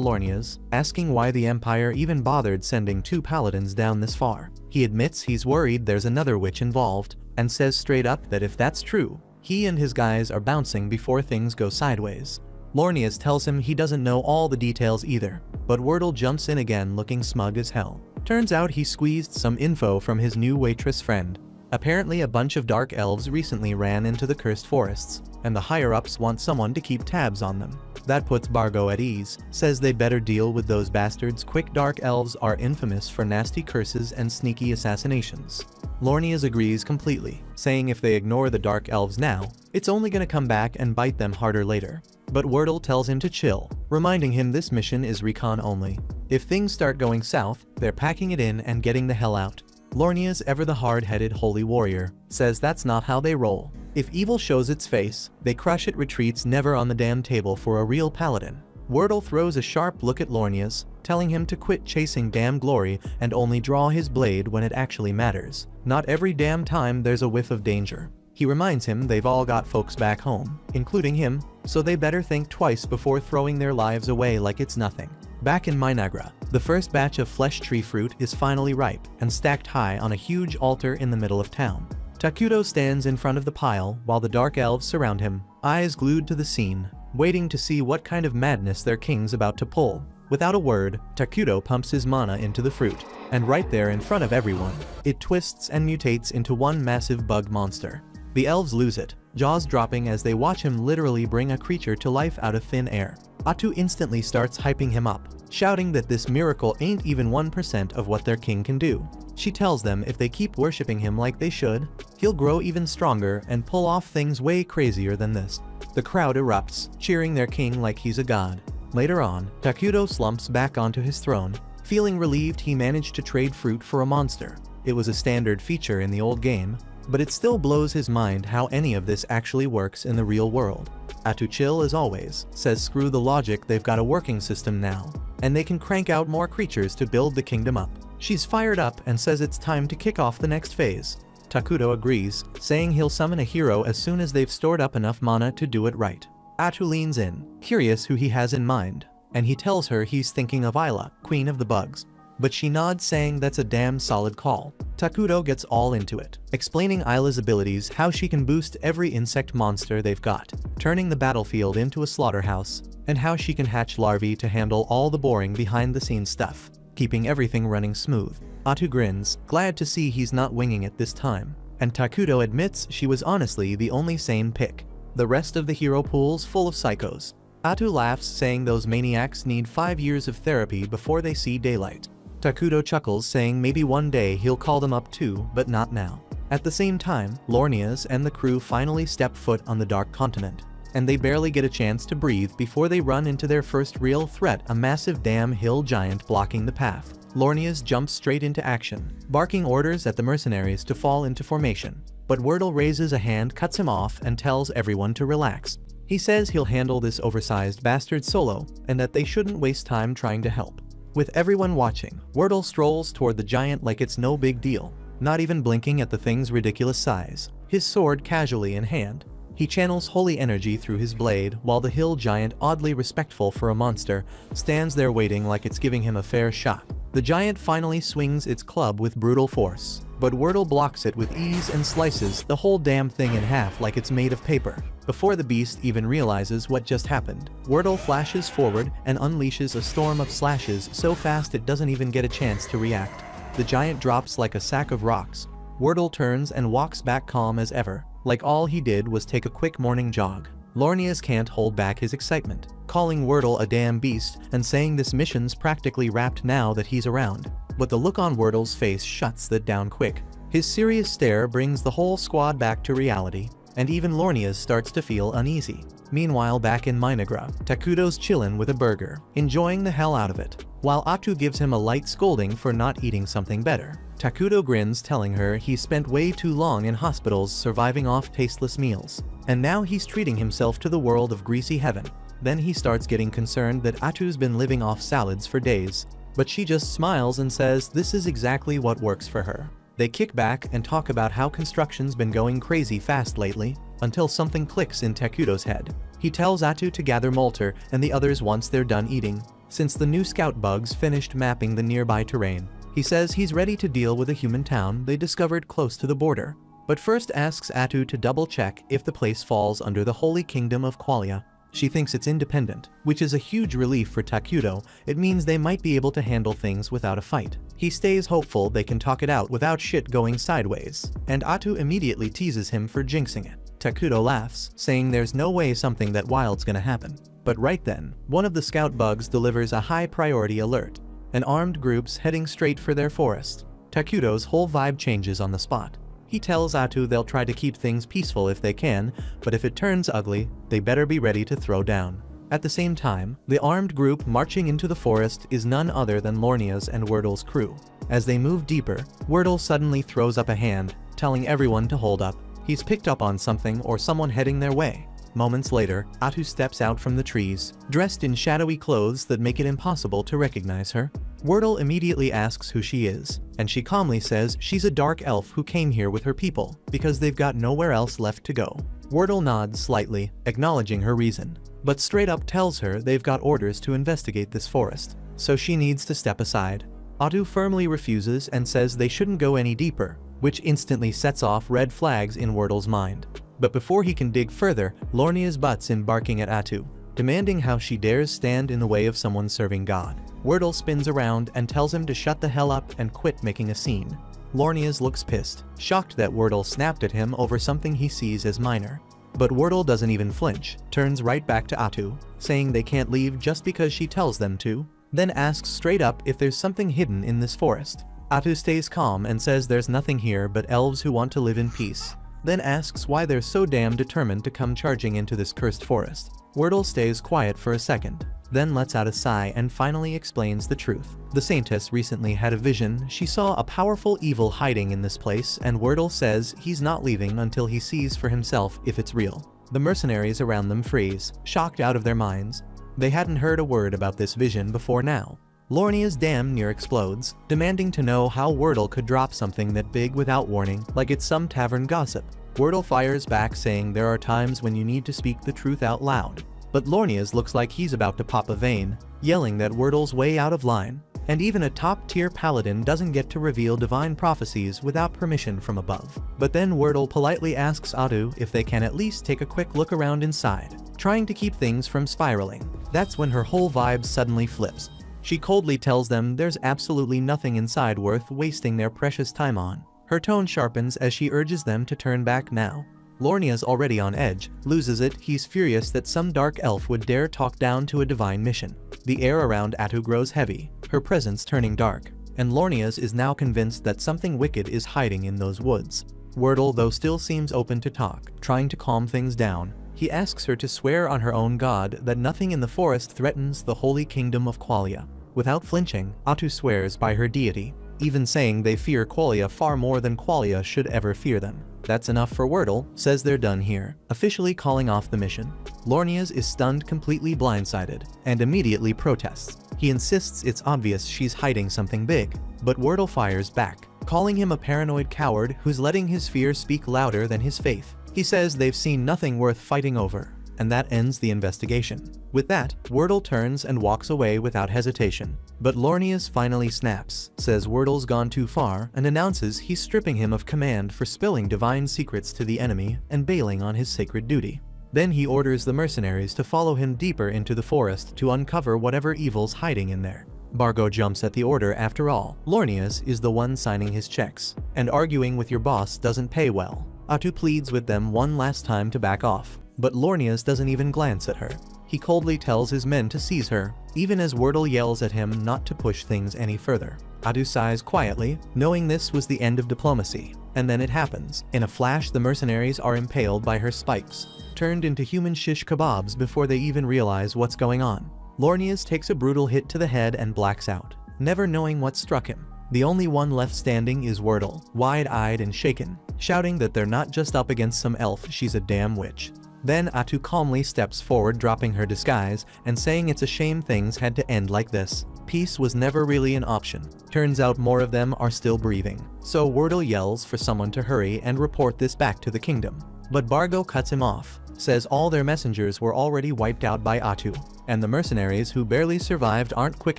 Lornia's, asking why the Empire even bothered sending 2 paladins down this far. He admits he's worried there's another witch involved, and says straight up that if that's true, he and his guys are bouncing before things go sideways. Lornias tells him he doesn't know all the details either, but Wordle jumps in again looking smug as hell. Turns out he squeezed some info from his new waitress friend. Apparently a bunch of dark elves recently ran into the cursed forests, and the higher-ups want someone to keep tabs on them. That puts Bargo at ease, says they better deal with those bastards quick. Dark elves are infamous for nasty curses and sneaky assassinations. Lornias agrees completely, saying if they ignore the dark elves now, it's only gonna come back and bite them harder later. But Wordle tells him to chill, reminding him this mission is recon only. If things start going south, they're packing it in and getting the hell out. Lornias, ever the hard-headed holy warrior, says that's not how they roll. If evil shows its face, they crush it, retreats, never on the damn table for a real paladin. Wordle throws a sharp look at Lornias, telling him to quit chasing damn glory and only draw his blade when it actually matters. Not every damn time there's a whiff of danger. He reminds him they've all got folks back home, including him, so they better think twice before throwing their lives away like it's nothing. Back in Minagra, the first batch of flesh tree fruit is finally ripe and stacked high on a huge altar in the middle of town. Takuto stands in front of the pile while the dark elves surround him, eyes glued to the scene, waiting to see what kind of madness their king's about to pull. Without a word, Takuto pumps his mana into the fruit, and right there in front of everyone, it twists and mutates into one massive bug monster. The elves lose it, jaws dropping as they watch him literally bring a creature to life out of thin air. Atu instantly starts hyping him up, shouting that this miracle ain't even 1% of what their king can do. She tells them if they keep worshipping him like they should, he'll grow even stronger and pull off things way crazier than this. The crowd erupts, cheering their king like he's a god. Later on, Takuto slumps back onto his throne, feeling relieved he managed to trade fruit for a monster. It was a standard feature in the old game, but it still blows his mind how any of this actually works in the real world. Atu, chill as always, says screw the logic, they've got a working system now, and they can crank out more creatures to build the kingdom up. She's fired up and says it's time to kick off the next phase. Takuto agrees, saying he'll summon a hero as soon as they've stored up enough mana to do it right. Atu leans in, curious who he has in mind, and he tells her he's thinking of Isla, queen of the bugs. But she nods, saying that's a damn solid call. Takuto gets all into it, explaining Isla's abilities, how she can boost every insect monster they've got, turning the battlefield into a slaughterhouse, and how she can hatch larvae to handle all the boring behind-the-scenes stuff, keeping everything running smooth. Atu grins, glad to see he's not winging it this time, and Takuto admits she was honestly the only sane pick. The rest of the hero pool's full of psychos. Atu laughs, saying those maniacs need 5 years of therapy before they see daylight. Takuto chuckles, saying maybe one day he'll call them up too, but not now. At the same time, Lornias and the crew finally step foot on the Dark Continent, and they barely get a chance to breathe before they run into their first real threat, a massive damn hill giant blocking the path. Lornias jumps straight into action, barking orders at the mercenaries to fall into formation, but Wordle raises a hand, cuts him off, and tells everyone to relax. He says he'll handle this oversized bastard solo, and that they shouldn't waste time trying to help. With everyone watching, Wordle strolls toward the giant like it's no big deal, not even blinking at the thing's ridiculous size, his sword casually in hand. He channels holy energy through his blade, while the hill giant, oddly respectful for a monster, stands there waiting like it's giving him a fair shot. The giant finally swings its club with brutal force, but Wordle blocks it with ease and slices the whole damn thing in half like it's made of paper. Before the beast even realizes what just happened, Wordle flashes forward and unleashes a storm of slashes so fast it doesn't even get a chance to react. The giant drops like a sack of rocks. Wordle turns and walks back calm as ever, like all he did was take a quick morning jog. Lornias can't hold back his excitement, calling Wordle a damn beast and saying this mission's practically wrapped now that he's around. But the look on Wordle's face shuts that down quick. His serious stare brings the whole squad back to reality, and even Lornias starts to feel uneasy. Meanwhile, back in Minagra, Takuto's chillin' with a burger, enjoying the hell out of it, while Atu gives him a light scolding for not eating something better. Takuto grins, telling her he's spent way too long in hospitals surviving off tasteless meals, and now he's treating himself to the world of greasy heaven. Then he starts getting concerned that Atu's been living off salads for days. but she just smiles and says this is exactly what works for her. They kick back and talk about how construction's been going crazy fast lately, until something clicks in Takuto's head. He tells Atu to gather Molter and the others once they're done eating, since the new scout bugs finished mapping the nearby terrain. He says he's ready to deal with a human town they discovered close to the border, but first asks Atu to double check if the place falls under the Holy Kingdom of Qualia. She thinks it's independent, which is a huge relief for Takuto. It means they might be able to handle things without a fight. He stays hopeful they can talk it out without shit going sideways, and Atu immediately teases him for jinxing it. Takuto laughs, saying there's no way something that wild's gonna happen. But right then, one of the scout bugs delivers a high priority alert. An armed group's heading straight for their forest. Takuto's whole vibe changes on the spot. He tells Atu they'll try to keep things peaceful if they can, but if it turns ugly, they better be ready to throw down. At the same time, the armed group marching into the forest is none other than Lornia's and Wordle's crew. As they move deeper, Wordle suddenly throws up a hand, telling everyone to hold up. He's picked up on something or someone heading their way. Moments later, Atu steps out from the trees, dressed in shadowy clothes that make it impossible to recognize her. Wordle immediately asks who she is, and she calmly says she's a dark elf who came here with her people, because they've got nowhere else left to go. Wordle nods slightly, acknowledging her reason, but straight up tells her they've got orders to investigate this forest, so she needs to step aside. Atu firmly refuses and says they shouldn't go any deeper, which instantly sets off red flags in Wordle's mind. But before he can dig further, Lornia's butts in barking at Atu, demanding how she dares stand in the way of someone serving God. Wordle spins around and tells him to shut the hell up and quit making a scene. Lornia's looks pissed, shocked that Wordle snapped at him over something he sees as minor. But Wordle doesn't even flinch, turns right back to Atu, saying they can't leave just because she tells them to, then asks straight up if there's something hidden in this forest. Atu stays calm and says there's nothing here but elves who want to live in peace, then asks why they're so damn determined to come charging into this cursed forest. Wordle stays quiet for a second, then lets out a sigh and finally explains the truth. The Saintess recently had a vision. She saw a powerful evil hiding in this place, and Wordle says he's not leaving until he sees for himself if it's real. The mercenaries around them freeze, shocked out of their minds. They hadn't heard a word about this vision before now. Lornia's damn near explodes, demanding to know how Wordle could drop something that big without warning, like it's some tavern gossip. Wordle fires back, saying there are times when you need to speak the truth out loud. But Lornia's looks like he's about to pop a vein, yelling that Wordle's way out of line, and even a top-tier paladin doesn't get to reveal divine prophecies without permission from above. But then Wordle politely asks Atu if they can at least take a quick look around inside, trying to keep things from spiraling. That's when her whole vibe suddenly flips. She coldly tells them there's absolutely nothing inside worth wasting their precious time on. Her tone sharpens as she urges them to turn back now. Lornia's already on edge, loses it. He's furious that some dark elf would dare talk down to a divine mission. The air around Atu grows heavy, her presence turning dark, and Lornia's is now convinced that something wicked is hiding in those woods. Wordle, though, still seems open to talk, trying to calm things down. He asks her to swear on her own god that nothing in the forest threatens the Holy Kingdom of Qualia. Without flinching, Atu swears by her deity, even saying they fear Qualia far more than Qualia should ever fear them. That's enough for Wordle, says they're done here, officially calling off the mission. Lornia's is stunned, completely blindsided, and immediately protests. He insists it's obvious she's hiding something big, but Wordle fires back, calling him a paranoid coward who's letting his fear speak louder than his faith. He says they've seen nothing worth fighting over, and that ends the investigation. With that, Wordle turns and walks away without hesitation. But Lornia's finally snaps, says Wordle's gone too far, and announces he's stripping him of command for spilling divine secrets to the enemy and bailing on his sacred duty. Then he orders the mercenaries to follow him deeper into the forest to uncover whatever evil's hiding in there. Bargo jumps at the order. After all, Lornia's is the one signing his checks, and arguing with your boss doesn't pay well. Atu pleads with them one last time to back off, but Lornia's doesn't even glance at her. He coldly tells his men to seize her, even as Wordle yells at him not to push things any further. Atu sighs quietly, knowing this was the end of diplomacy. And then it happens. In a flash, the mercenaries are impaled by her spikes, turned into human shish kebabs before they even realize what's going on. Lornia's takes a brutal hit to the head and blacks out, never knowing what struck him. The only one left standing is Wordle, wide-eyed and shaken, shouting that they're not just up against some elf, she's a damn witch. Then Atu calmly steps forward, dropping her disguise and saying it's a shame things had to end like this. Peace was never really an option. Turns out more of them are still breathing. So Wordle yells for someone to hurry and report this back to the kingdom. But Bargo cuts him off, says all their messengers were already wiped out by Atu, and the mercenaries who barely survived aren't quick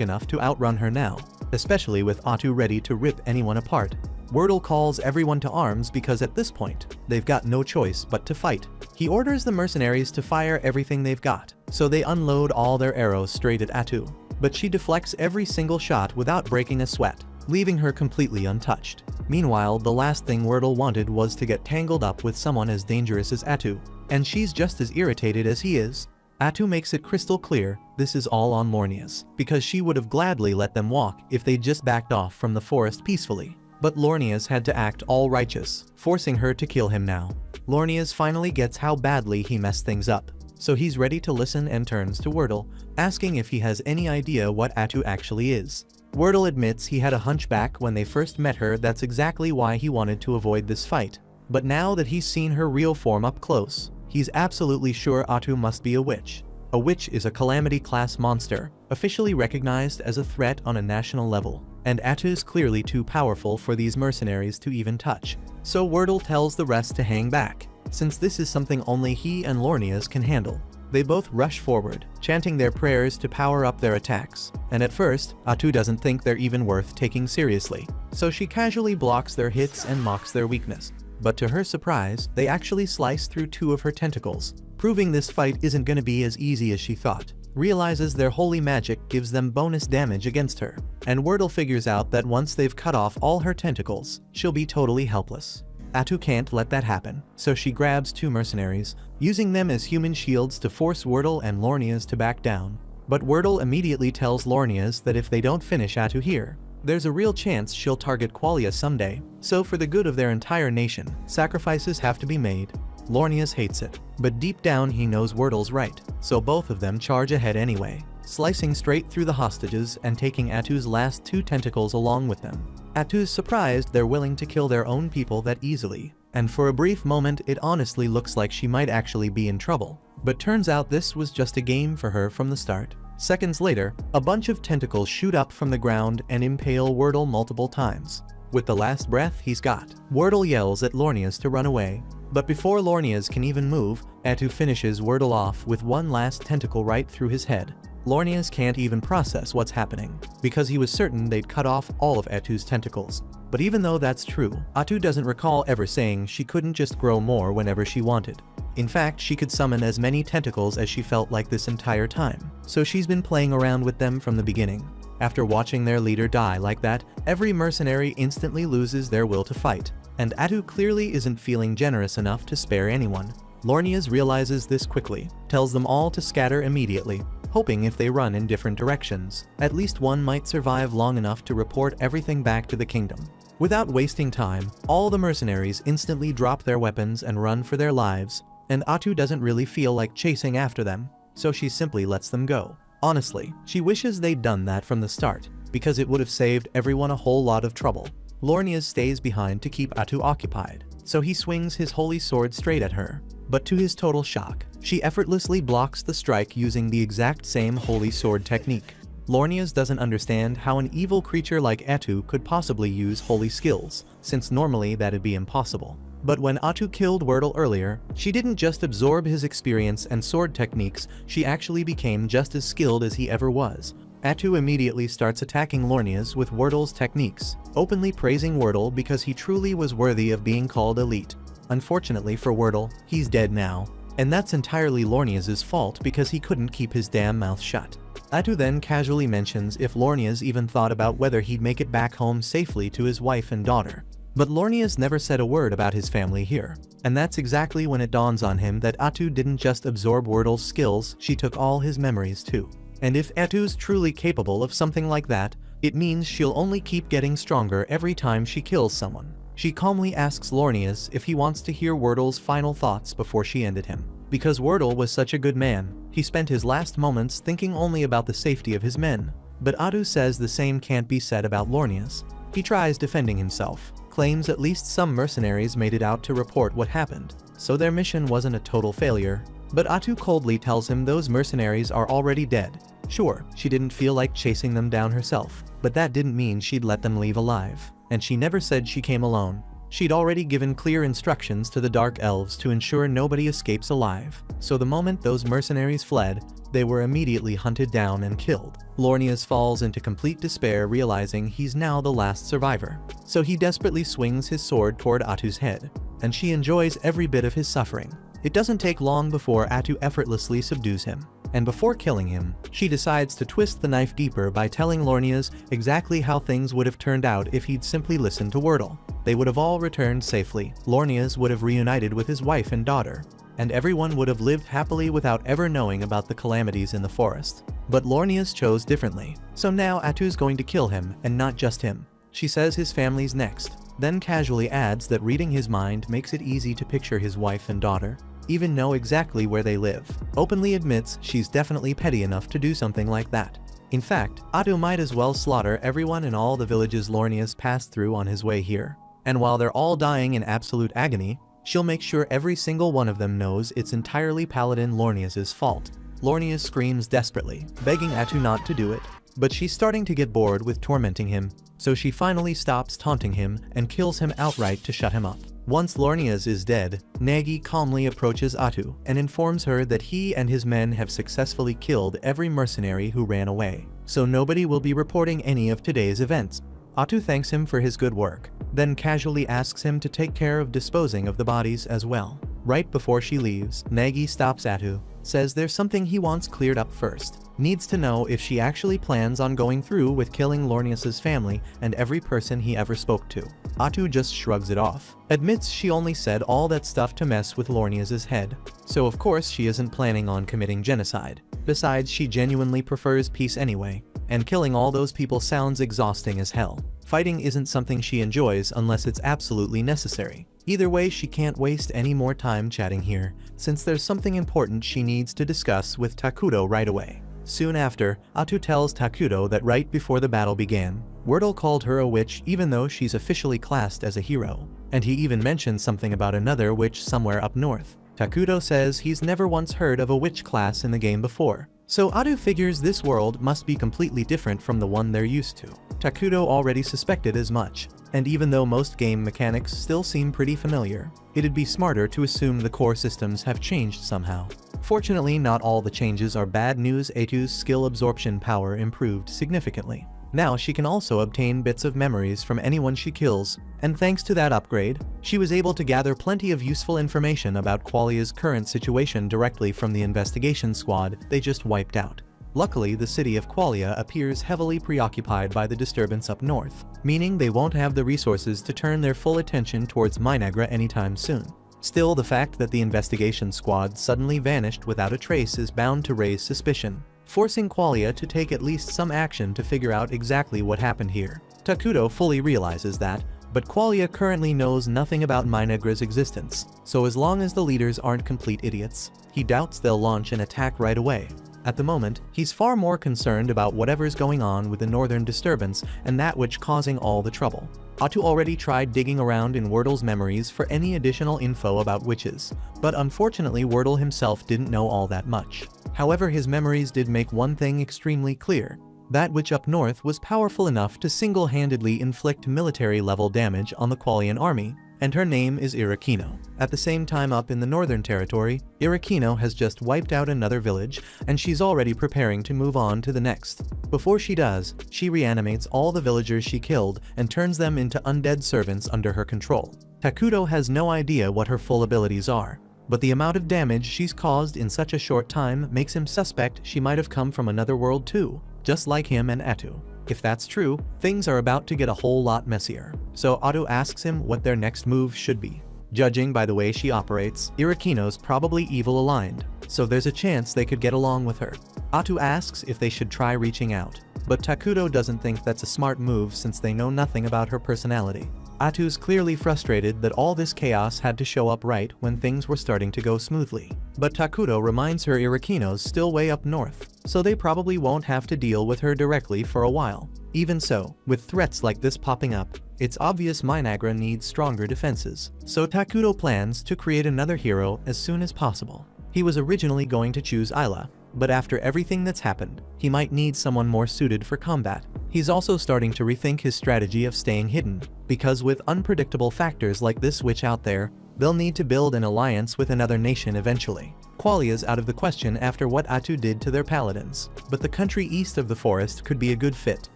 enough to outrun her now, especially with Atu ready to rip anyone apart. Wordle calls everyone to arms because at this point, they've got no choice but to fight. He orders the mercenaries to fire everything they've got, so they unload all their arrows straight at Atu. But she deflects every single shot without breaking a sweat, leaving her completely untouched. Meanwhile, the last thing Wordle wanted was to get tangled up with someone as dangerous as Atu, and she's just as irritated as he is. Atu makes it crystal clear this is all on Lornias, because she would have gladly let them walk if they'd just backed off from the forest peacefully. But Lornias had to act all righteous, forcing her to kill him now. Lornias finally gets how badly he messed things up, so he's ready to listen and turns to Wordle, asking if he has any idea what Atu actually is. Wordle admits he had a hunchback when they first met her. That's exactly why he wanted to avoid this fight. But now that he's seen her real form up close, he's absolutely sure Atu must be a witch. A witch is a Calamity-class monster, officially recognized as a threat on a national level, and Atu's clearly too powerful for these mercenaries to even touch. So Wordle tells the rest to hang back, since this is something only he and Lornias can handle. They both rush forward, chanting their prayers to power up their attacks, and at first, Atu doesn't think they're even worth taking seriously, so she casually blocks their hits and mocks their weakness. But to her surprise, they actually slice through 2 of her tentacles, proving this fight isn't gonna be as easy as she thought. Realizes their holy magic gives them bonus damage against her, and Wordle figures out that once they've cut off all her tentacles, she'll be totally helpless. Atu can't let that happen, so she grabs 2 mercenaries, using them as human shields to force Wordle and Lornias to back down. But Wordle immediately tells Lornias that if they don't finish Atu here, there's a real chance she'll target Qualia someday, so for the good of their entire nation, sacrifices have to be made. Lornias hates it, but deep down he knows Wordle's right, so both of them charge ahead anyway, slicing straight through the hostages and taking Atu's last 2 tentacles along with them. Atu's surprised they're willing to kill their own people that easily, and for a brief moment it honestly looks like she might actually be in trouble. But turns out this was just a game for her from the start. Seconds later, a bunch of tentacles shoot up from the ground and impale Wordle multiple times. With the last breath he's got, Wordle yells at Lornias to run away. But before Lornias can even move, Atu finishes Wordle off with one last tentacle right through his head. Lornias can't even process what's happening, because he was certain they'd cut off all of Atu's tentacles. But even though that's true, Atu doesn't recall ever saying she couldn't just grow more whenever she wanted. In fact, she could summon as many tentacles as she felt like this entire time, so she's been playing around with them from the beginning. After watching their leader die like that, every mercenary instantly loses their will to fight, and Atu clearly isn't feeling generous enough to spare anyone. Lornias realizes this quickly, tells them all to scatter immediately, hoping if they run in different directions, at least one might survive long enough to report everything back to the kingdom. Without wasting time, all the mercenaries instantly drop their weapons and run for their lives, and Atu doesn't really feel like chasing after them, so she simply lets them go. Honestly, she wishes they'd done that from the start, because it would have saved everyone a whole lot of trouble. Lornias stays behind to keep Atu occupied, so he swings his holy sword straight at her. But to his total shock, she effortlessly blocks the strike using the exact same holy sword technique. Lornias doesn't understand how an evil creature like Atu could possibly use holy skills, since normally that'd be impossible. But when Atu killed Wordle earlier, she didn't just absorb his experience and sword techniques, she actually became just as skilled as he ever was. Atu immediately starts attacking Lornias with Wordle's techniques, openly praising Wordle because he truly was worthy of being called elite. Unfortunately for Wordle, he's dead now, and that's entirely Lornias' fault because he couldn't keep his damn mouth shut. Atu then casually mentions if Lornias even thought about whether he'd make it back home safely to his wife and daughter. But Lornias never said a word about his family here, and that's exactly when it dawns on him that Atu didn't just absorb Wordle's skills, she took all his memories too. And if Atu's truly capable of something like that, it means she'll only keep getting stronger every time she kills someone. She calmly asks Lornias if he wants to hear Wordle's final thoughts before she ended him. Because Wordle was such a good man, he spent his last moments thinking only about the safety of his men. But Atu says the same can't be said about Lornias. He tries defending himself, claims at least some mercenaries made it out to report what happened, so their mission wasn't a total failure, But Atu coldly tells him those mercenaries are already dead. Sure, she didn't feel like chasing them down herself, but that didn't mean she'd let them leave alive. And she never said she came alone. She'd already given clear instructions to the Dark Elves to ensure nobody escapes alive. So the moment those mercenaries fled, they were immediately hunted down and killed. Lornias falls into complete despair, realizing he's now the last survivor. So he desperately swings his sword toward Atu's head, and she enjoys every bit of his suffering. It doesn't take long before Atu effortlessly subdues him. And before killing him, she decides to twist the knife deeper by telling Lornias exactly how things would have turned out if he'd simply listened to Wordle. They would have all returned safely, Lornias would have reunited with his wife and daughter, and everyone would have lived happily without ever knowing about the calamities in the forest. But Lornias chose differently, so now Atu's going to kill him, and not just him. She says his family's next, then casually adds that reading his mind makes it easy to picture his wife and daughter, even know exactly where they live. Openly admits she's definitely petty enough to do something like that. In fact, Atu might as well slaughter everyone in all the villages Lornias passed through on his way here. And while they're all dying in absolute agony, she'll make sure every single one of them knows it's entirely Paladin Lornias' fault. Lornias screams desperately, begging Atu not to do it, but she's starting to get bored with tormenting him, so she finally stops taunting him and kills him outright to shut him up. Once Lornias is dead, Nagi calmly approaches Atu and informs her that he and his men have successfully killed every mercenary who ran away, so nobody will be reporting any of today's events. Atu thanks him for his good work, then casually asks him to take care of disposing of the bodies as well. Right before she leaves, Nagi stops Atu, says there's something he wants cleared up first. Needs to know if she actually plans on going through with killing Lornias' family and every person he ever spoke to. Atu just shrugs it off, admits she only said all that stuff to mess with Lornias' head, so of course she isn't planning on committing genocide. Besides, she genuinely prefers peace anyway, and killing all those people sounds exhausting as hell. Fighting isn't something she enjoys unless it's absolutely necessary. Either way, she can't waste any more time chatting here, since there's something important she needs to discuss with Takuto right away. Soon after, Atu tells Takuto that right before the battle began, Wordle called her a witch even though she's officially classed as a hero, and he even mentioned something about another witch somewhere up north. Takuto says he's never once heard of a witch class in the game before, so Atu figures this world must be completely different from the one they're used to. Takuto already suspected as much, and even though most game mechanics still seem pretty familiar, it'd be smarter to assume the core systems have changed somehow. Fortunately, not all the changes are bad news. Atu's skill absorption power improved significantly. Now she can also obtain bits of memories from anyone she kills, and thanks to that upgrade, she was able to gather plenty of useful information about Qualia's current situation directly from the investigation squad they just wiped out. Luckily, the city of Qualia appears heavily preoccupied by the disturbance up north, meaning they won't have the resources to turn their full attention towards Minagra anytime soon. Still, the fact that the investigation squad suddenly vanished without a trace is bound to raise suspicion, forcing Qualia to take at least some action to figure out exactly what happened here. Takuto fully realizes that, but Qualia currently knows nothing about Minagra's existence, so as long as the leaders aren't complete idiots, he doubts they'll launch an attack right away. At the moment, he's far more concerned about whatever's going on with the northern disturbance and that which causing all the trouble. Atu already tried digging around in Wordle's memories for any additional info about witches, but unfortunately Wordle himself didn't know all that much. However, his memories did make one thing extremely clear. That witch up north was powerful enough to single-handedly inflict military-level damage on the Qualian army, and her name is Irakino. At the same time, up in the Northern Territory, Irakino has just wiped out another village, and she's already preparing to move on to the next. Before she does, she reanimates all the villagers she killed and turns them into undead servants under her control. Takuto has no idea what her full abilities are, but the amount of damage she's caused in such a short time makes him suspect she might have come from another world too, just like him and Atu. If that's true, things are about to get a whole lot messier, so Atu asks him what their next move should be. Judging by the way she operates, Irakino's probably evil aligned, so there's a chance they could get along with her. Atu asks if they should try reaching out, but Takuto doesn't think that's a smart move since they know nothing about her personality. Atu's clearly frustrated that all this chaos had to show up right when things were starting to go smoothly. But Takuto reminds her Irakino's still way up north, so they probably won't have to deal with her directly for a while. Even so, with threats like this popping up, it's obvious Minagra needs stronger defenses, so Takuto plans to create another hero as soon as possible. He was originally going to choose Isla, but after everything that's happened, he might need someone more suited for combat. He's also starting to rethink his strategy of staying hidden, because with unpredictable factors like this witch out there, they'll need to build an alliance with another nation eventually. Qualia's out of the question after what Atu did to their paladins, but the country east of the forest could be a good fit.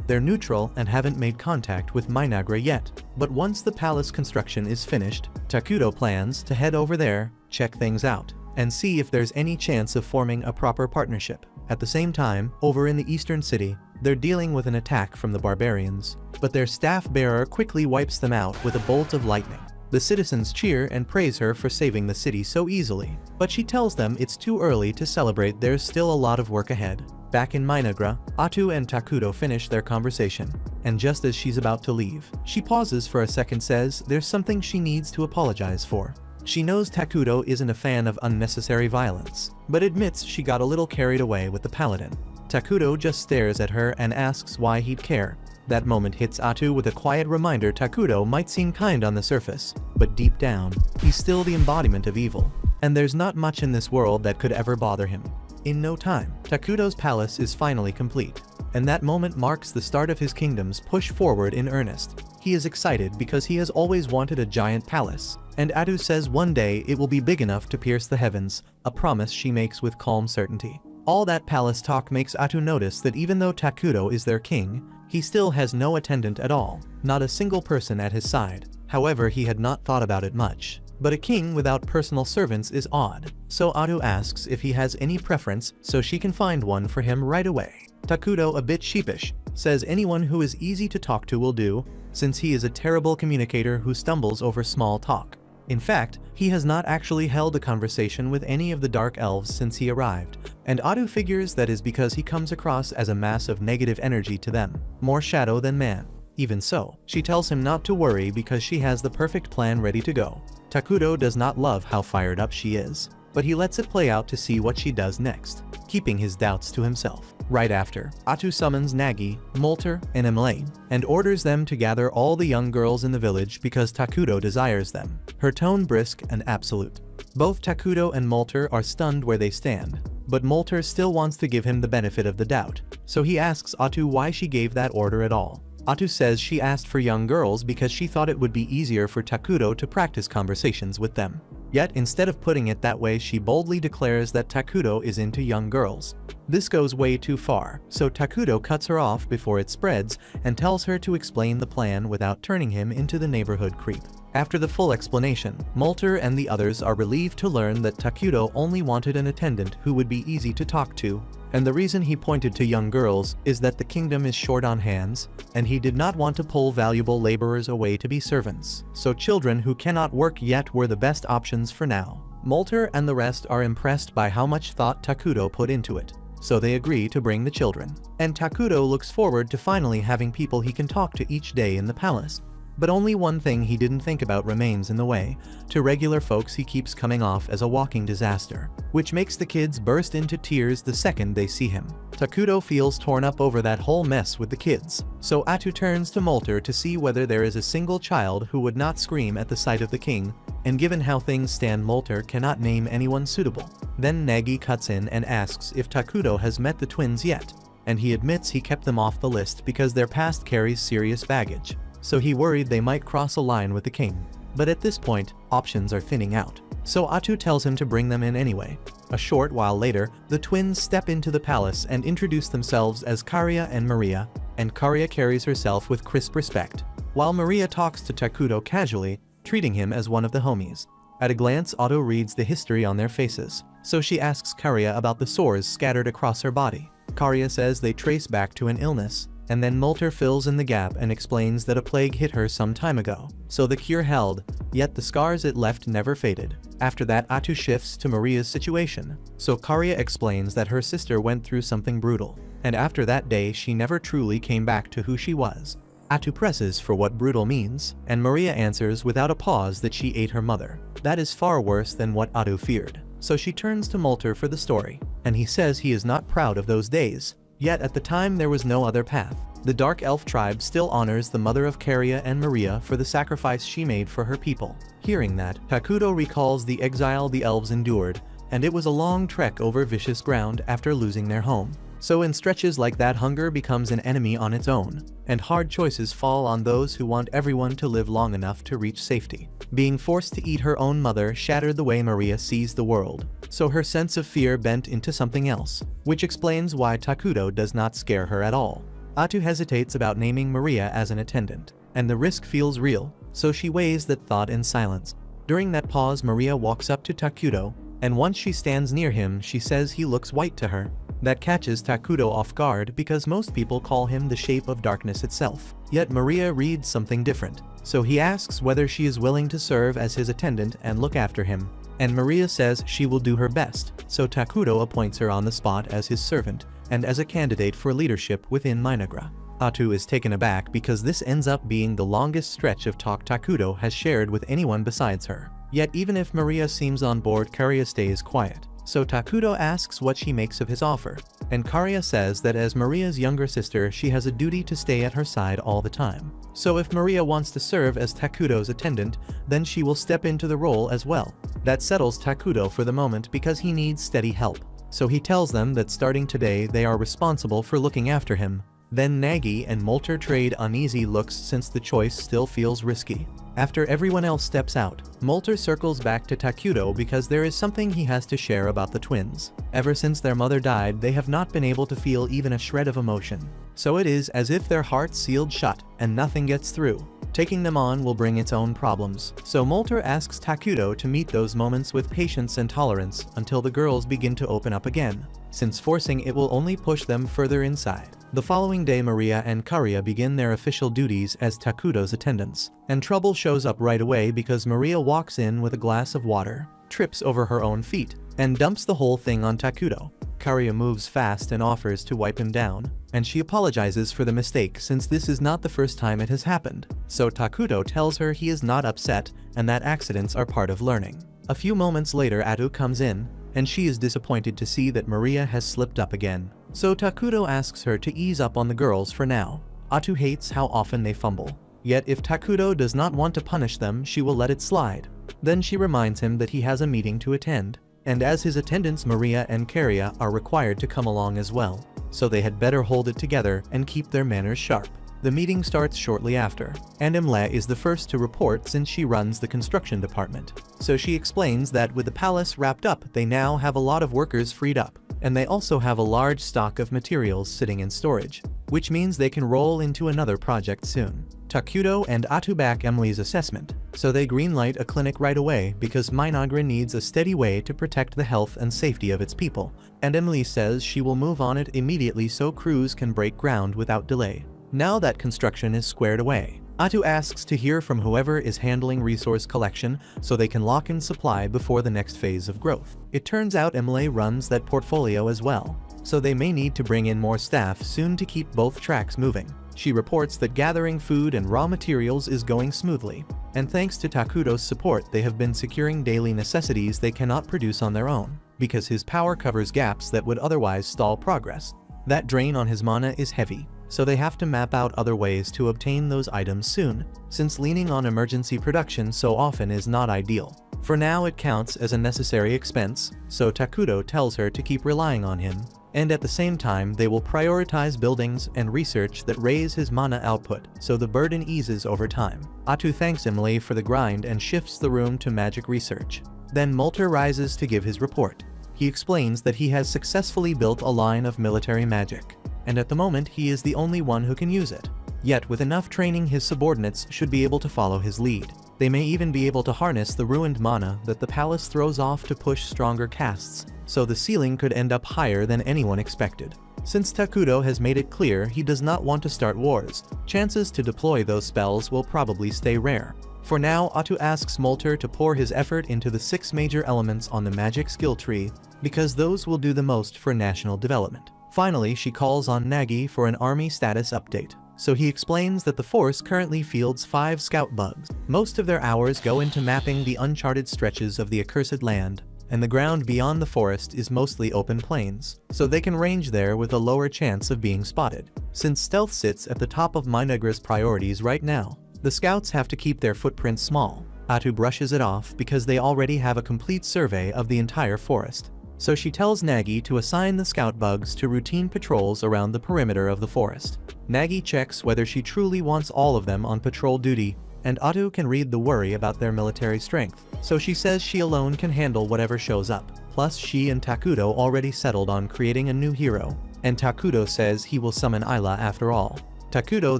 They're neutral and haven't made contact with Minagra yet, but once the palace construction is finished, Takuto plans to head over there, check things out, and see if there's any chance of forming a proper partnership. At the same time, over in the eastern city, they're dealing with an attack from the barbarians, but their staff bearer quickly wipes them out with a bolt of lightning. The citizens cheer and praise her for saving the city so easily, but she tells them it's too early to celebrate, there's still a lot of work ahead. Back in Minagra, Atu and Takuto finish their conversation, and just as she's about to leave, she pauses for a second, says there's something she needs to apologize for. She knows Takuto isn't a fan of unnecessary violence, but admits she got a little carried away with the paladin. Takuto just stares at her and asks why he'd care. That moment hits Atu with a quiet reminder Takuto might seem kind on the surface, but deep down, he's still the embodiment of evil, and there's not much in this world that could ever bother him. In no time, Takuto's palace is finally complete, and that moment marks the start of his kingdom's push forward in earnest. He is excited because he has always wanted a giant palace, and Atu says one day it will be big enough to pierce the heavens, a promise she makes with calm certainty. All that palace talk makes Atu notice that even though Takuto is their king, he still has no attendant at all, not a single person at his side. However, he had not thought about it much, but a king without personal servants is odd, so Atu asks if he has any preference so she can find one for him right away. Takuto, a bit sheepish, says anyone who is easy to talk to will do, since he is a terrible communicator who stumbles over small talk. In fact, he has not actually held a conversation with any of the Dark Elves since he arrived, and Atu figures that is because he comes across as a mass of negative energy to them, more shadow than man. Even so, she tells him not to worry because she has the perfect plan ready to go. Takuto does not love how fired up she is, but he lets it play out to see what she does next, keeping his doubts to himself. Right after, Atu summons Nagi, Molter, and Emily, and orders them to gather all the young girls in the village because Takuto desires them, her tone brisk and absolute. Both Takuto and Molter are stunned where they stand, but Molter still wants to give him the benefit of the doubt, so he asks Atu why she gave that order at all. Atu says she asked for young girls because she thought it would be easier for Takuto to practice conversations with them. Yet instead of putting it that way, she boldly declares that Takuto is into young girls. This goes way too far, so Takuto cuts her off before it spreads and tells her to explain the plan without turning him into the neighborhood creep. After the full explanation, Molter and the others are relieved to learn that Takuto only wanted an attendant who would be easy to talk to, and the reason he pointed to young girls is that the kingdom is short on hands, and he did not want to pull valuable laborers away to be servants, so children who cannot work yet were the best options for now. Molter and the rest are impressed by how much thought Takuto put into it, so they agree to bring the children, and Takuto looks forward to finally having people he can talk to each day in the palace. But only one thing he didn't think about remains in the way. To regular folks he keeps coming off as a walking disaster, which makes the kids burst into tears the second they see him. Takuto feels torn up over that whole mess with the kids, so Atu turns to Molter to see whether there is a single child who would not scream at the sight of the king, and given how things stand, Molter cannot name anyone suitable. Then Nagi cuts in and asks if Takuto has met the twins yet, and he admits he kept them off the list because their past carries serious baggage, so he worried they might cross a line with the king. But at this point, options are thinning out, so Atu tells him to bring them in anyway. A short while later, the twins step into the palace and introduce themselves as Karia and Maria, and Karia carries herself with crisp respect, while Maria talks to Takuto casually, treating him as one of the homies. At a glance, Atu reads the history on their faces, so she asks Karia about the sores scattered across her body. Karia says they trace back to an illness, and then Molter fills in the gap and explains that a plague hit her some time ago, so the cure held, yet the scars it left never faded. After that, Atu shifts to Maria's situation, so Karia explains that her sister went through something brutal, and after that day she never truly came back to who she was. Atu presses for what brutal means, and Maria answers without a pause that she ate her mother. That is far worse than what Atu feared, so she turns to Molter for the story, and he says he is not proud of those days. Yet at the time there was no other path. The Dark Elf tribe still honors the mother of Karia and Maria for the sacrifice she made for her people. Hearing that, Takuto recalls the exile the elves endured, and it was a long trek over vicious ground after losing their home. So in stretches like that, hunger becomes an enemy on its own, and hard choices fall on those who want everyone to live long enough to reach safety. Being forced to eat her own mother shattered the way Maria sees the world, so her sense of fear bent into something else, which explains why Takudo does not scare her at all. Atu hesitates about naming Maria as an attendant, and the risk feels real, so she weighs that thought in silence. During that pause, Maria walks up to Takudo, and once she stands near him, she says he looks white to her. That catches Takudo off guard because most people call him the shape of darkness itself. Yet Maria reads something different, so he asks whether she is willing to serve as his attendant and look after him. And Maria says she will do her best, so Takudo appoints her on the spot as his servant and as a candidate for leadership within Minagra. Atu is taken aback because this ends up being the longest stretch of talk Takudo has shared with anyone besides her. Yet even if Maria seems on board, Karia stays quiet. So Takudo asks what she makes of his offer, and Karia says that as Maria's younger sister, she has a duty to stay at her side all the time. So if Maria wants to serve as Takudo's attendant, then she will step into the role as well. That settles Takudo for the moment because he needs steady help. So he tells them that starting today they are responsible for looking after him. Then Nagi and Molter trade uneasy looks since the choice still feels risky. After everyone else steps out, Molter circles back to Takudo because there is something he has to share about the twins. Ever since their mother died, they have not been able to feel even a shred of emotion. So it is as if their hearts sealed shut and nothing gets through. Taking them on will bring its own problems. So Molter asks Takudo to meet those moments with patience and tolerance until the girls begin to open up again, since forcing it will only push them further inside. The following day, Maria and Karia begin their official duties as Takudo's attendants, and trouble shows up right away because Maria walks in with a glass of water, trips over her own feet, and dumps the whole thing on Takudo. Karia moves fast and offers to wipe him down, and she apologizes for the mistake since this is not the first time it has happened. So Takudo tells her he is not upset and that accidents are part of learning. A few moments later, Atu comes in, and she is disappointed to see that Maria has slipped up again. So Takudo asks her to ease up on the girls for now. Atu hates how often they fumble. Yet if Takudo does not want to punish them, she will let it slide. Then she reminds him that he has a meeting to attend, and as his attendants Maria and Karia are required to come along as well, so they had better hold it together and keep their manners sharp. The meeting starts shortly after, and Imle is the first to report since she runs the construction department. So she explains that with the palace wrapped up, they now have a lot of workers freed up, and they also have a large stock of materials sitting in storage, which means they can roll into another project soon. Takudo and Atu back Emily's assessment, so they greenlight a clinic right away because Minagra needs a steady way to protect the health and safety of its people, and Emily says she will move on it immediately so crews can break ground without delay. Now that construction is squared away, Atu asks to hear from whoever is handling resource collection so they can lock in supply before the next phase of growth. It turns out Emily runs that portfolio as well, so they may need to bring in more staff soon to keep both tracks moving. She reports that gathering food and raw materials is going smoothly, and thanks to Takudo's support they have been securing daily necessities they cannot produce on their own, because his power covers gaps that would otherwise stall progress. That drain on his mana is heavy, so they have to map out other ways to obtain those items soon, since leaning on emergency production so often is not ideal. For now it counts as a necessary expense, so Takudo tells her to keep relying on him, and at the same time they will prioritize buildings and research that raise his mana output, so the burden eases over time. Atu thanks Emily for the grind and shifts the room to magic research. Then Molter rises to give his report. He explains that he has successfully built a line of military magic, and at the moment he is the only one who can use it. Yet with enough training his subordinates should be able to follow his lead. They may even be able to harness the ruined mana that the palace throws off to push stronger casts, so the ceiling could end up higher than anyone expected. Since Takudo has made it clear he does not want to start wars, chances to deploy those spells will probably stay rare. For now, Atu asks Molter to pour his effort into the 6 major elements on the magic skill tree, because those will do the most for national development. Finally, she calls on Nagi for an army status update. So he explains that the force currently fields 5 scout bugs. Most of their hours go into mapping the uncharted stretches of the accursed land, and the ground beyond the forest is mostly open plains, so they can range there with a lower chance of being spotted. Since stealth sits at the top of Minagra's priorities right now, the scouts have to keep their footprints small. Atu brushes it off because they already have a complete survey of the entire forest. So she tells Nagi to assign the scout bugs to routine patrols around the perimeter of the forest. Nagi checks whether she truly wants all of them on patrol duty, and Atu can read the worry about their military strength, so she says she alone can handle whatever shows up. Plus, she and Takuto already settled on creating a new hero, and Takuto says he will summon Ayla after all. Takuto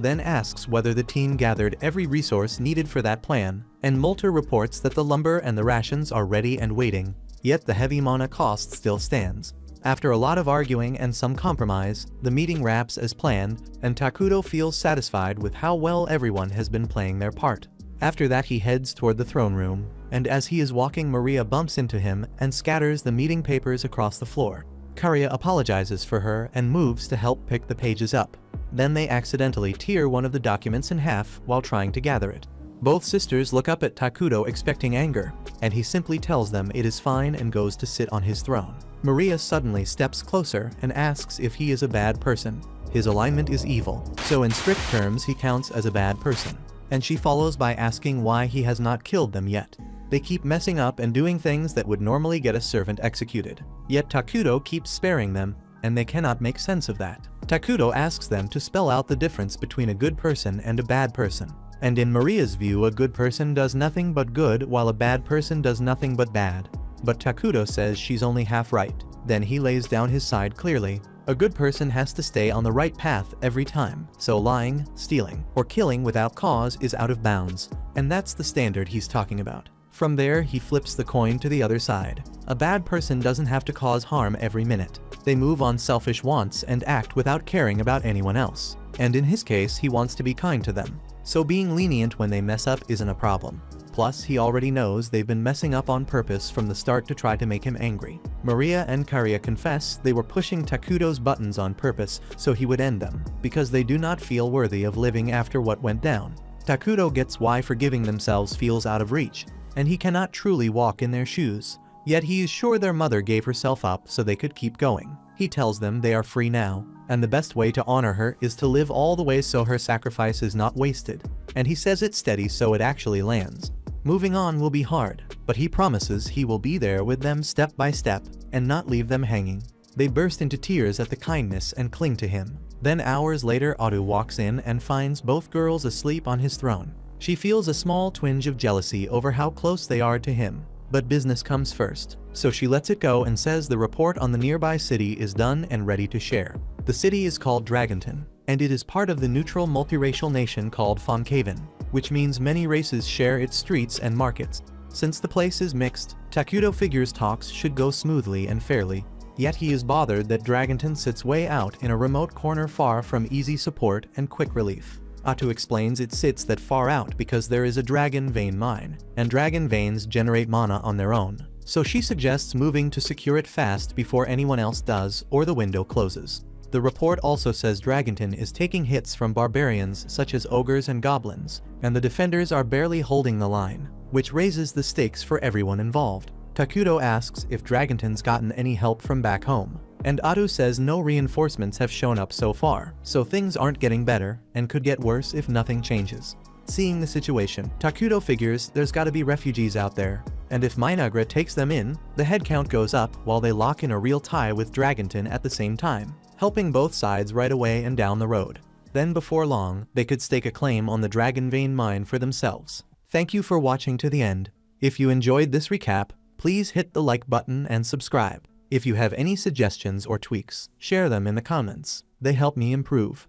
then asks whether the team gathered every resource needed for that plan, and Molter reports that the lumber and the rations are ready and waiting, yet the heavy mana cost still stands. After a lot of arguing and some compromise, the meeting wraps as planned, and Takuto feels satisfied with how well everyone has been playing their part. After that he heads toward the throne room, and as he is walking Maria bumps into him and scatters the meeting papers across the floor. Karia apologizes for her and moves to help pick the pages up. Then they accidentally tear one of the documents in half while trying to gather it. Both sisters look up at Takuto expecting anger, and he simply tells them it is fine and goes to sit on his throne. Maria suddenly steps closer and asks if he is a bad person. His alignment is evil, so in strict terms he counts as a bad person. And she follows by asking why he has not killed them yet. They keep messing up and doing things that would normally get a servant executed. Yet Takuto keeps sparing them, and they cannot make sense of that. Takuto asks them to spell out the difference between a good person and a bad person. And in Maria's view, a good person does nothing but good while a bad person does nothing but bad. But Takuto says she's only half right. Then he lays down his side clearly. A good person has to stay on the right path every time, so lying, stealing, or killing without cause is out of bounds, and that's the standard he's talking about. From there, he flips the coin to the other side. A bad person doesn't have to cause harm every minute. They move on selfish wants and act without caring about anyone else. And in his case, he wants to be kind to them. So being lenient when they mess up isn't a problem. Plus, he already knows they've been messing up on purpose from the start to try to make him angry. Maria and Karia confess they were pushing Takuto's buttons on purpose so he would end them, because they do not feel worthy of living after what went down. Takuto gets why forgiving themselves feels out of reach, and he cannot truly walk in their shoes. Yet he is sure their mother gave herself up so they could keep going. He tells them they are free now, and the best way to honor her is to live all the way so her sacrifice is not wasted. And he says it steady so it actually lands. Moving on will be hard, but he promises he will be there with them step by step and not leave them hanging. They burst into tears at the kindness and cling to him. Then hours later, Atu walks in and finds both girls asleep on his throne. She feels a small twinge of jealousy over how close they are to him, but business comes first. So she lets it go and says the report on the nearby city is done and ready to share. The city is called Dragonton, and it is part of the neutral multiracial nation called Fonkaven, which means many races share its streets and markets. Since the place is mixed, Takuto figures talks should go smoothly and fairly, yet he is bothered that Dragonton sits way out in a remote corner far from easy support and quick relief. Atu explains it sits that far out because there is a dragon vein mine, and dragon veins generate mana on their own. So she suggests moving to secure it fast before anyone else does or the window closes. The report also says Dragonton is taking hits from barbarians such as ogres and goblins, and the defenders are barely holding the line, which raises the stakes for everyone involved. Takuto asks if Dragonton's gotten any help from back home, and Atu says no reinforcements have shown up so far, so things aren't getting better and could get worse if nothing changes. Seeing the situation, Takuto figures there's gotta be refugees out there, and if Minagra takes them in, the headcount goes up while they lock in a real tie with Dragonton at the same time, helping both sides right away and down the road. Then before long, they could stake a claim on the Dragon Vein mine for themselves. Thank you for watching to the end. If you enjoyed this recap, please hit the like button and subscribe. If you have any suggestions or tweaks, share them in the comments. They help me improve.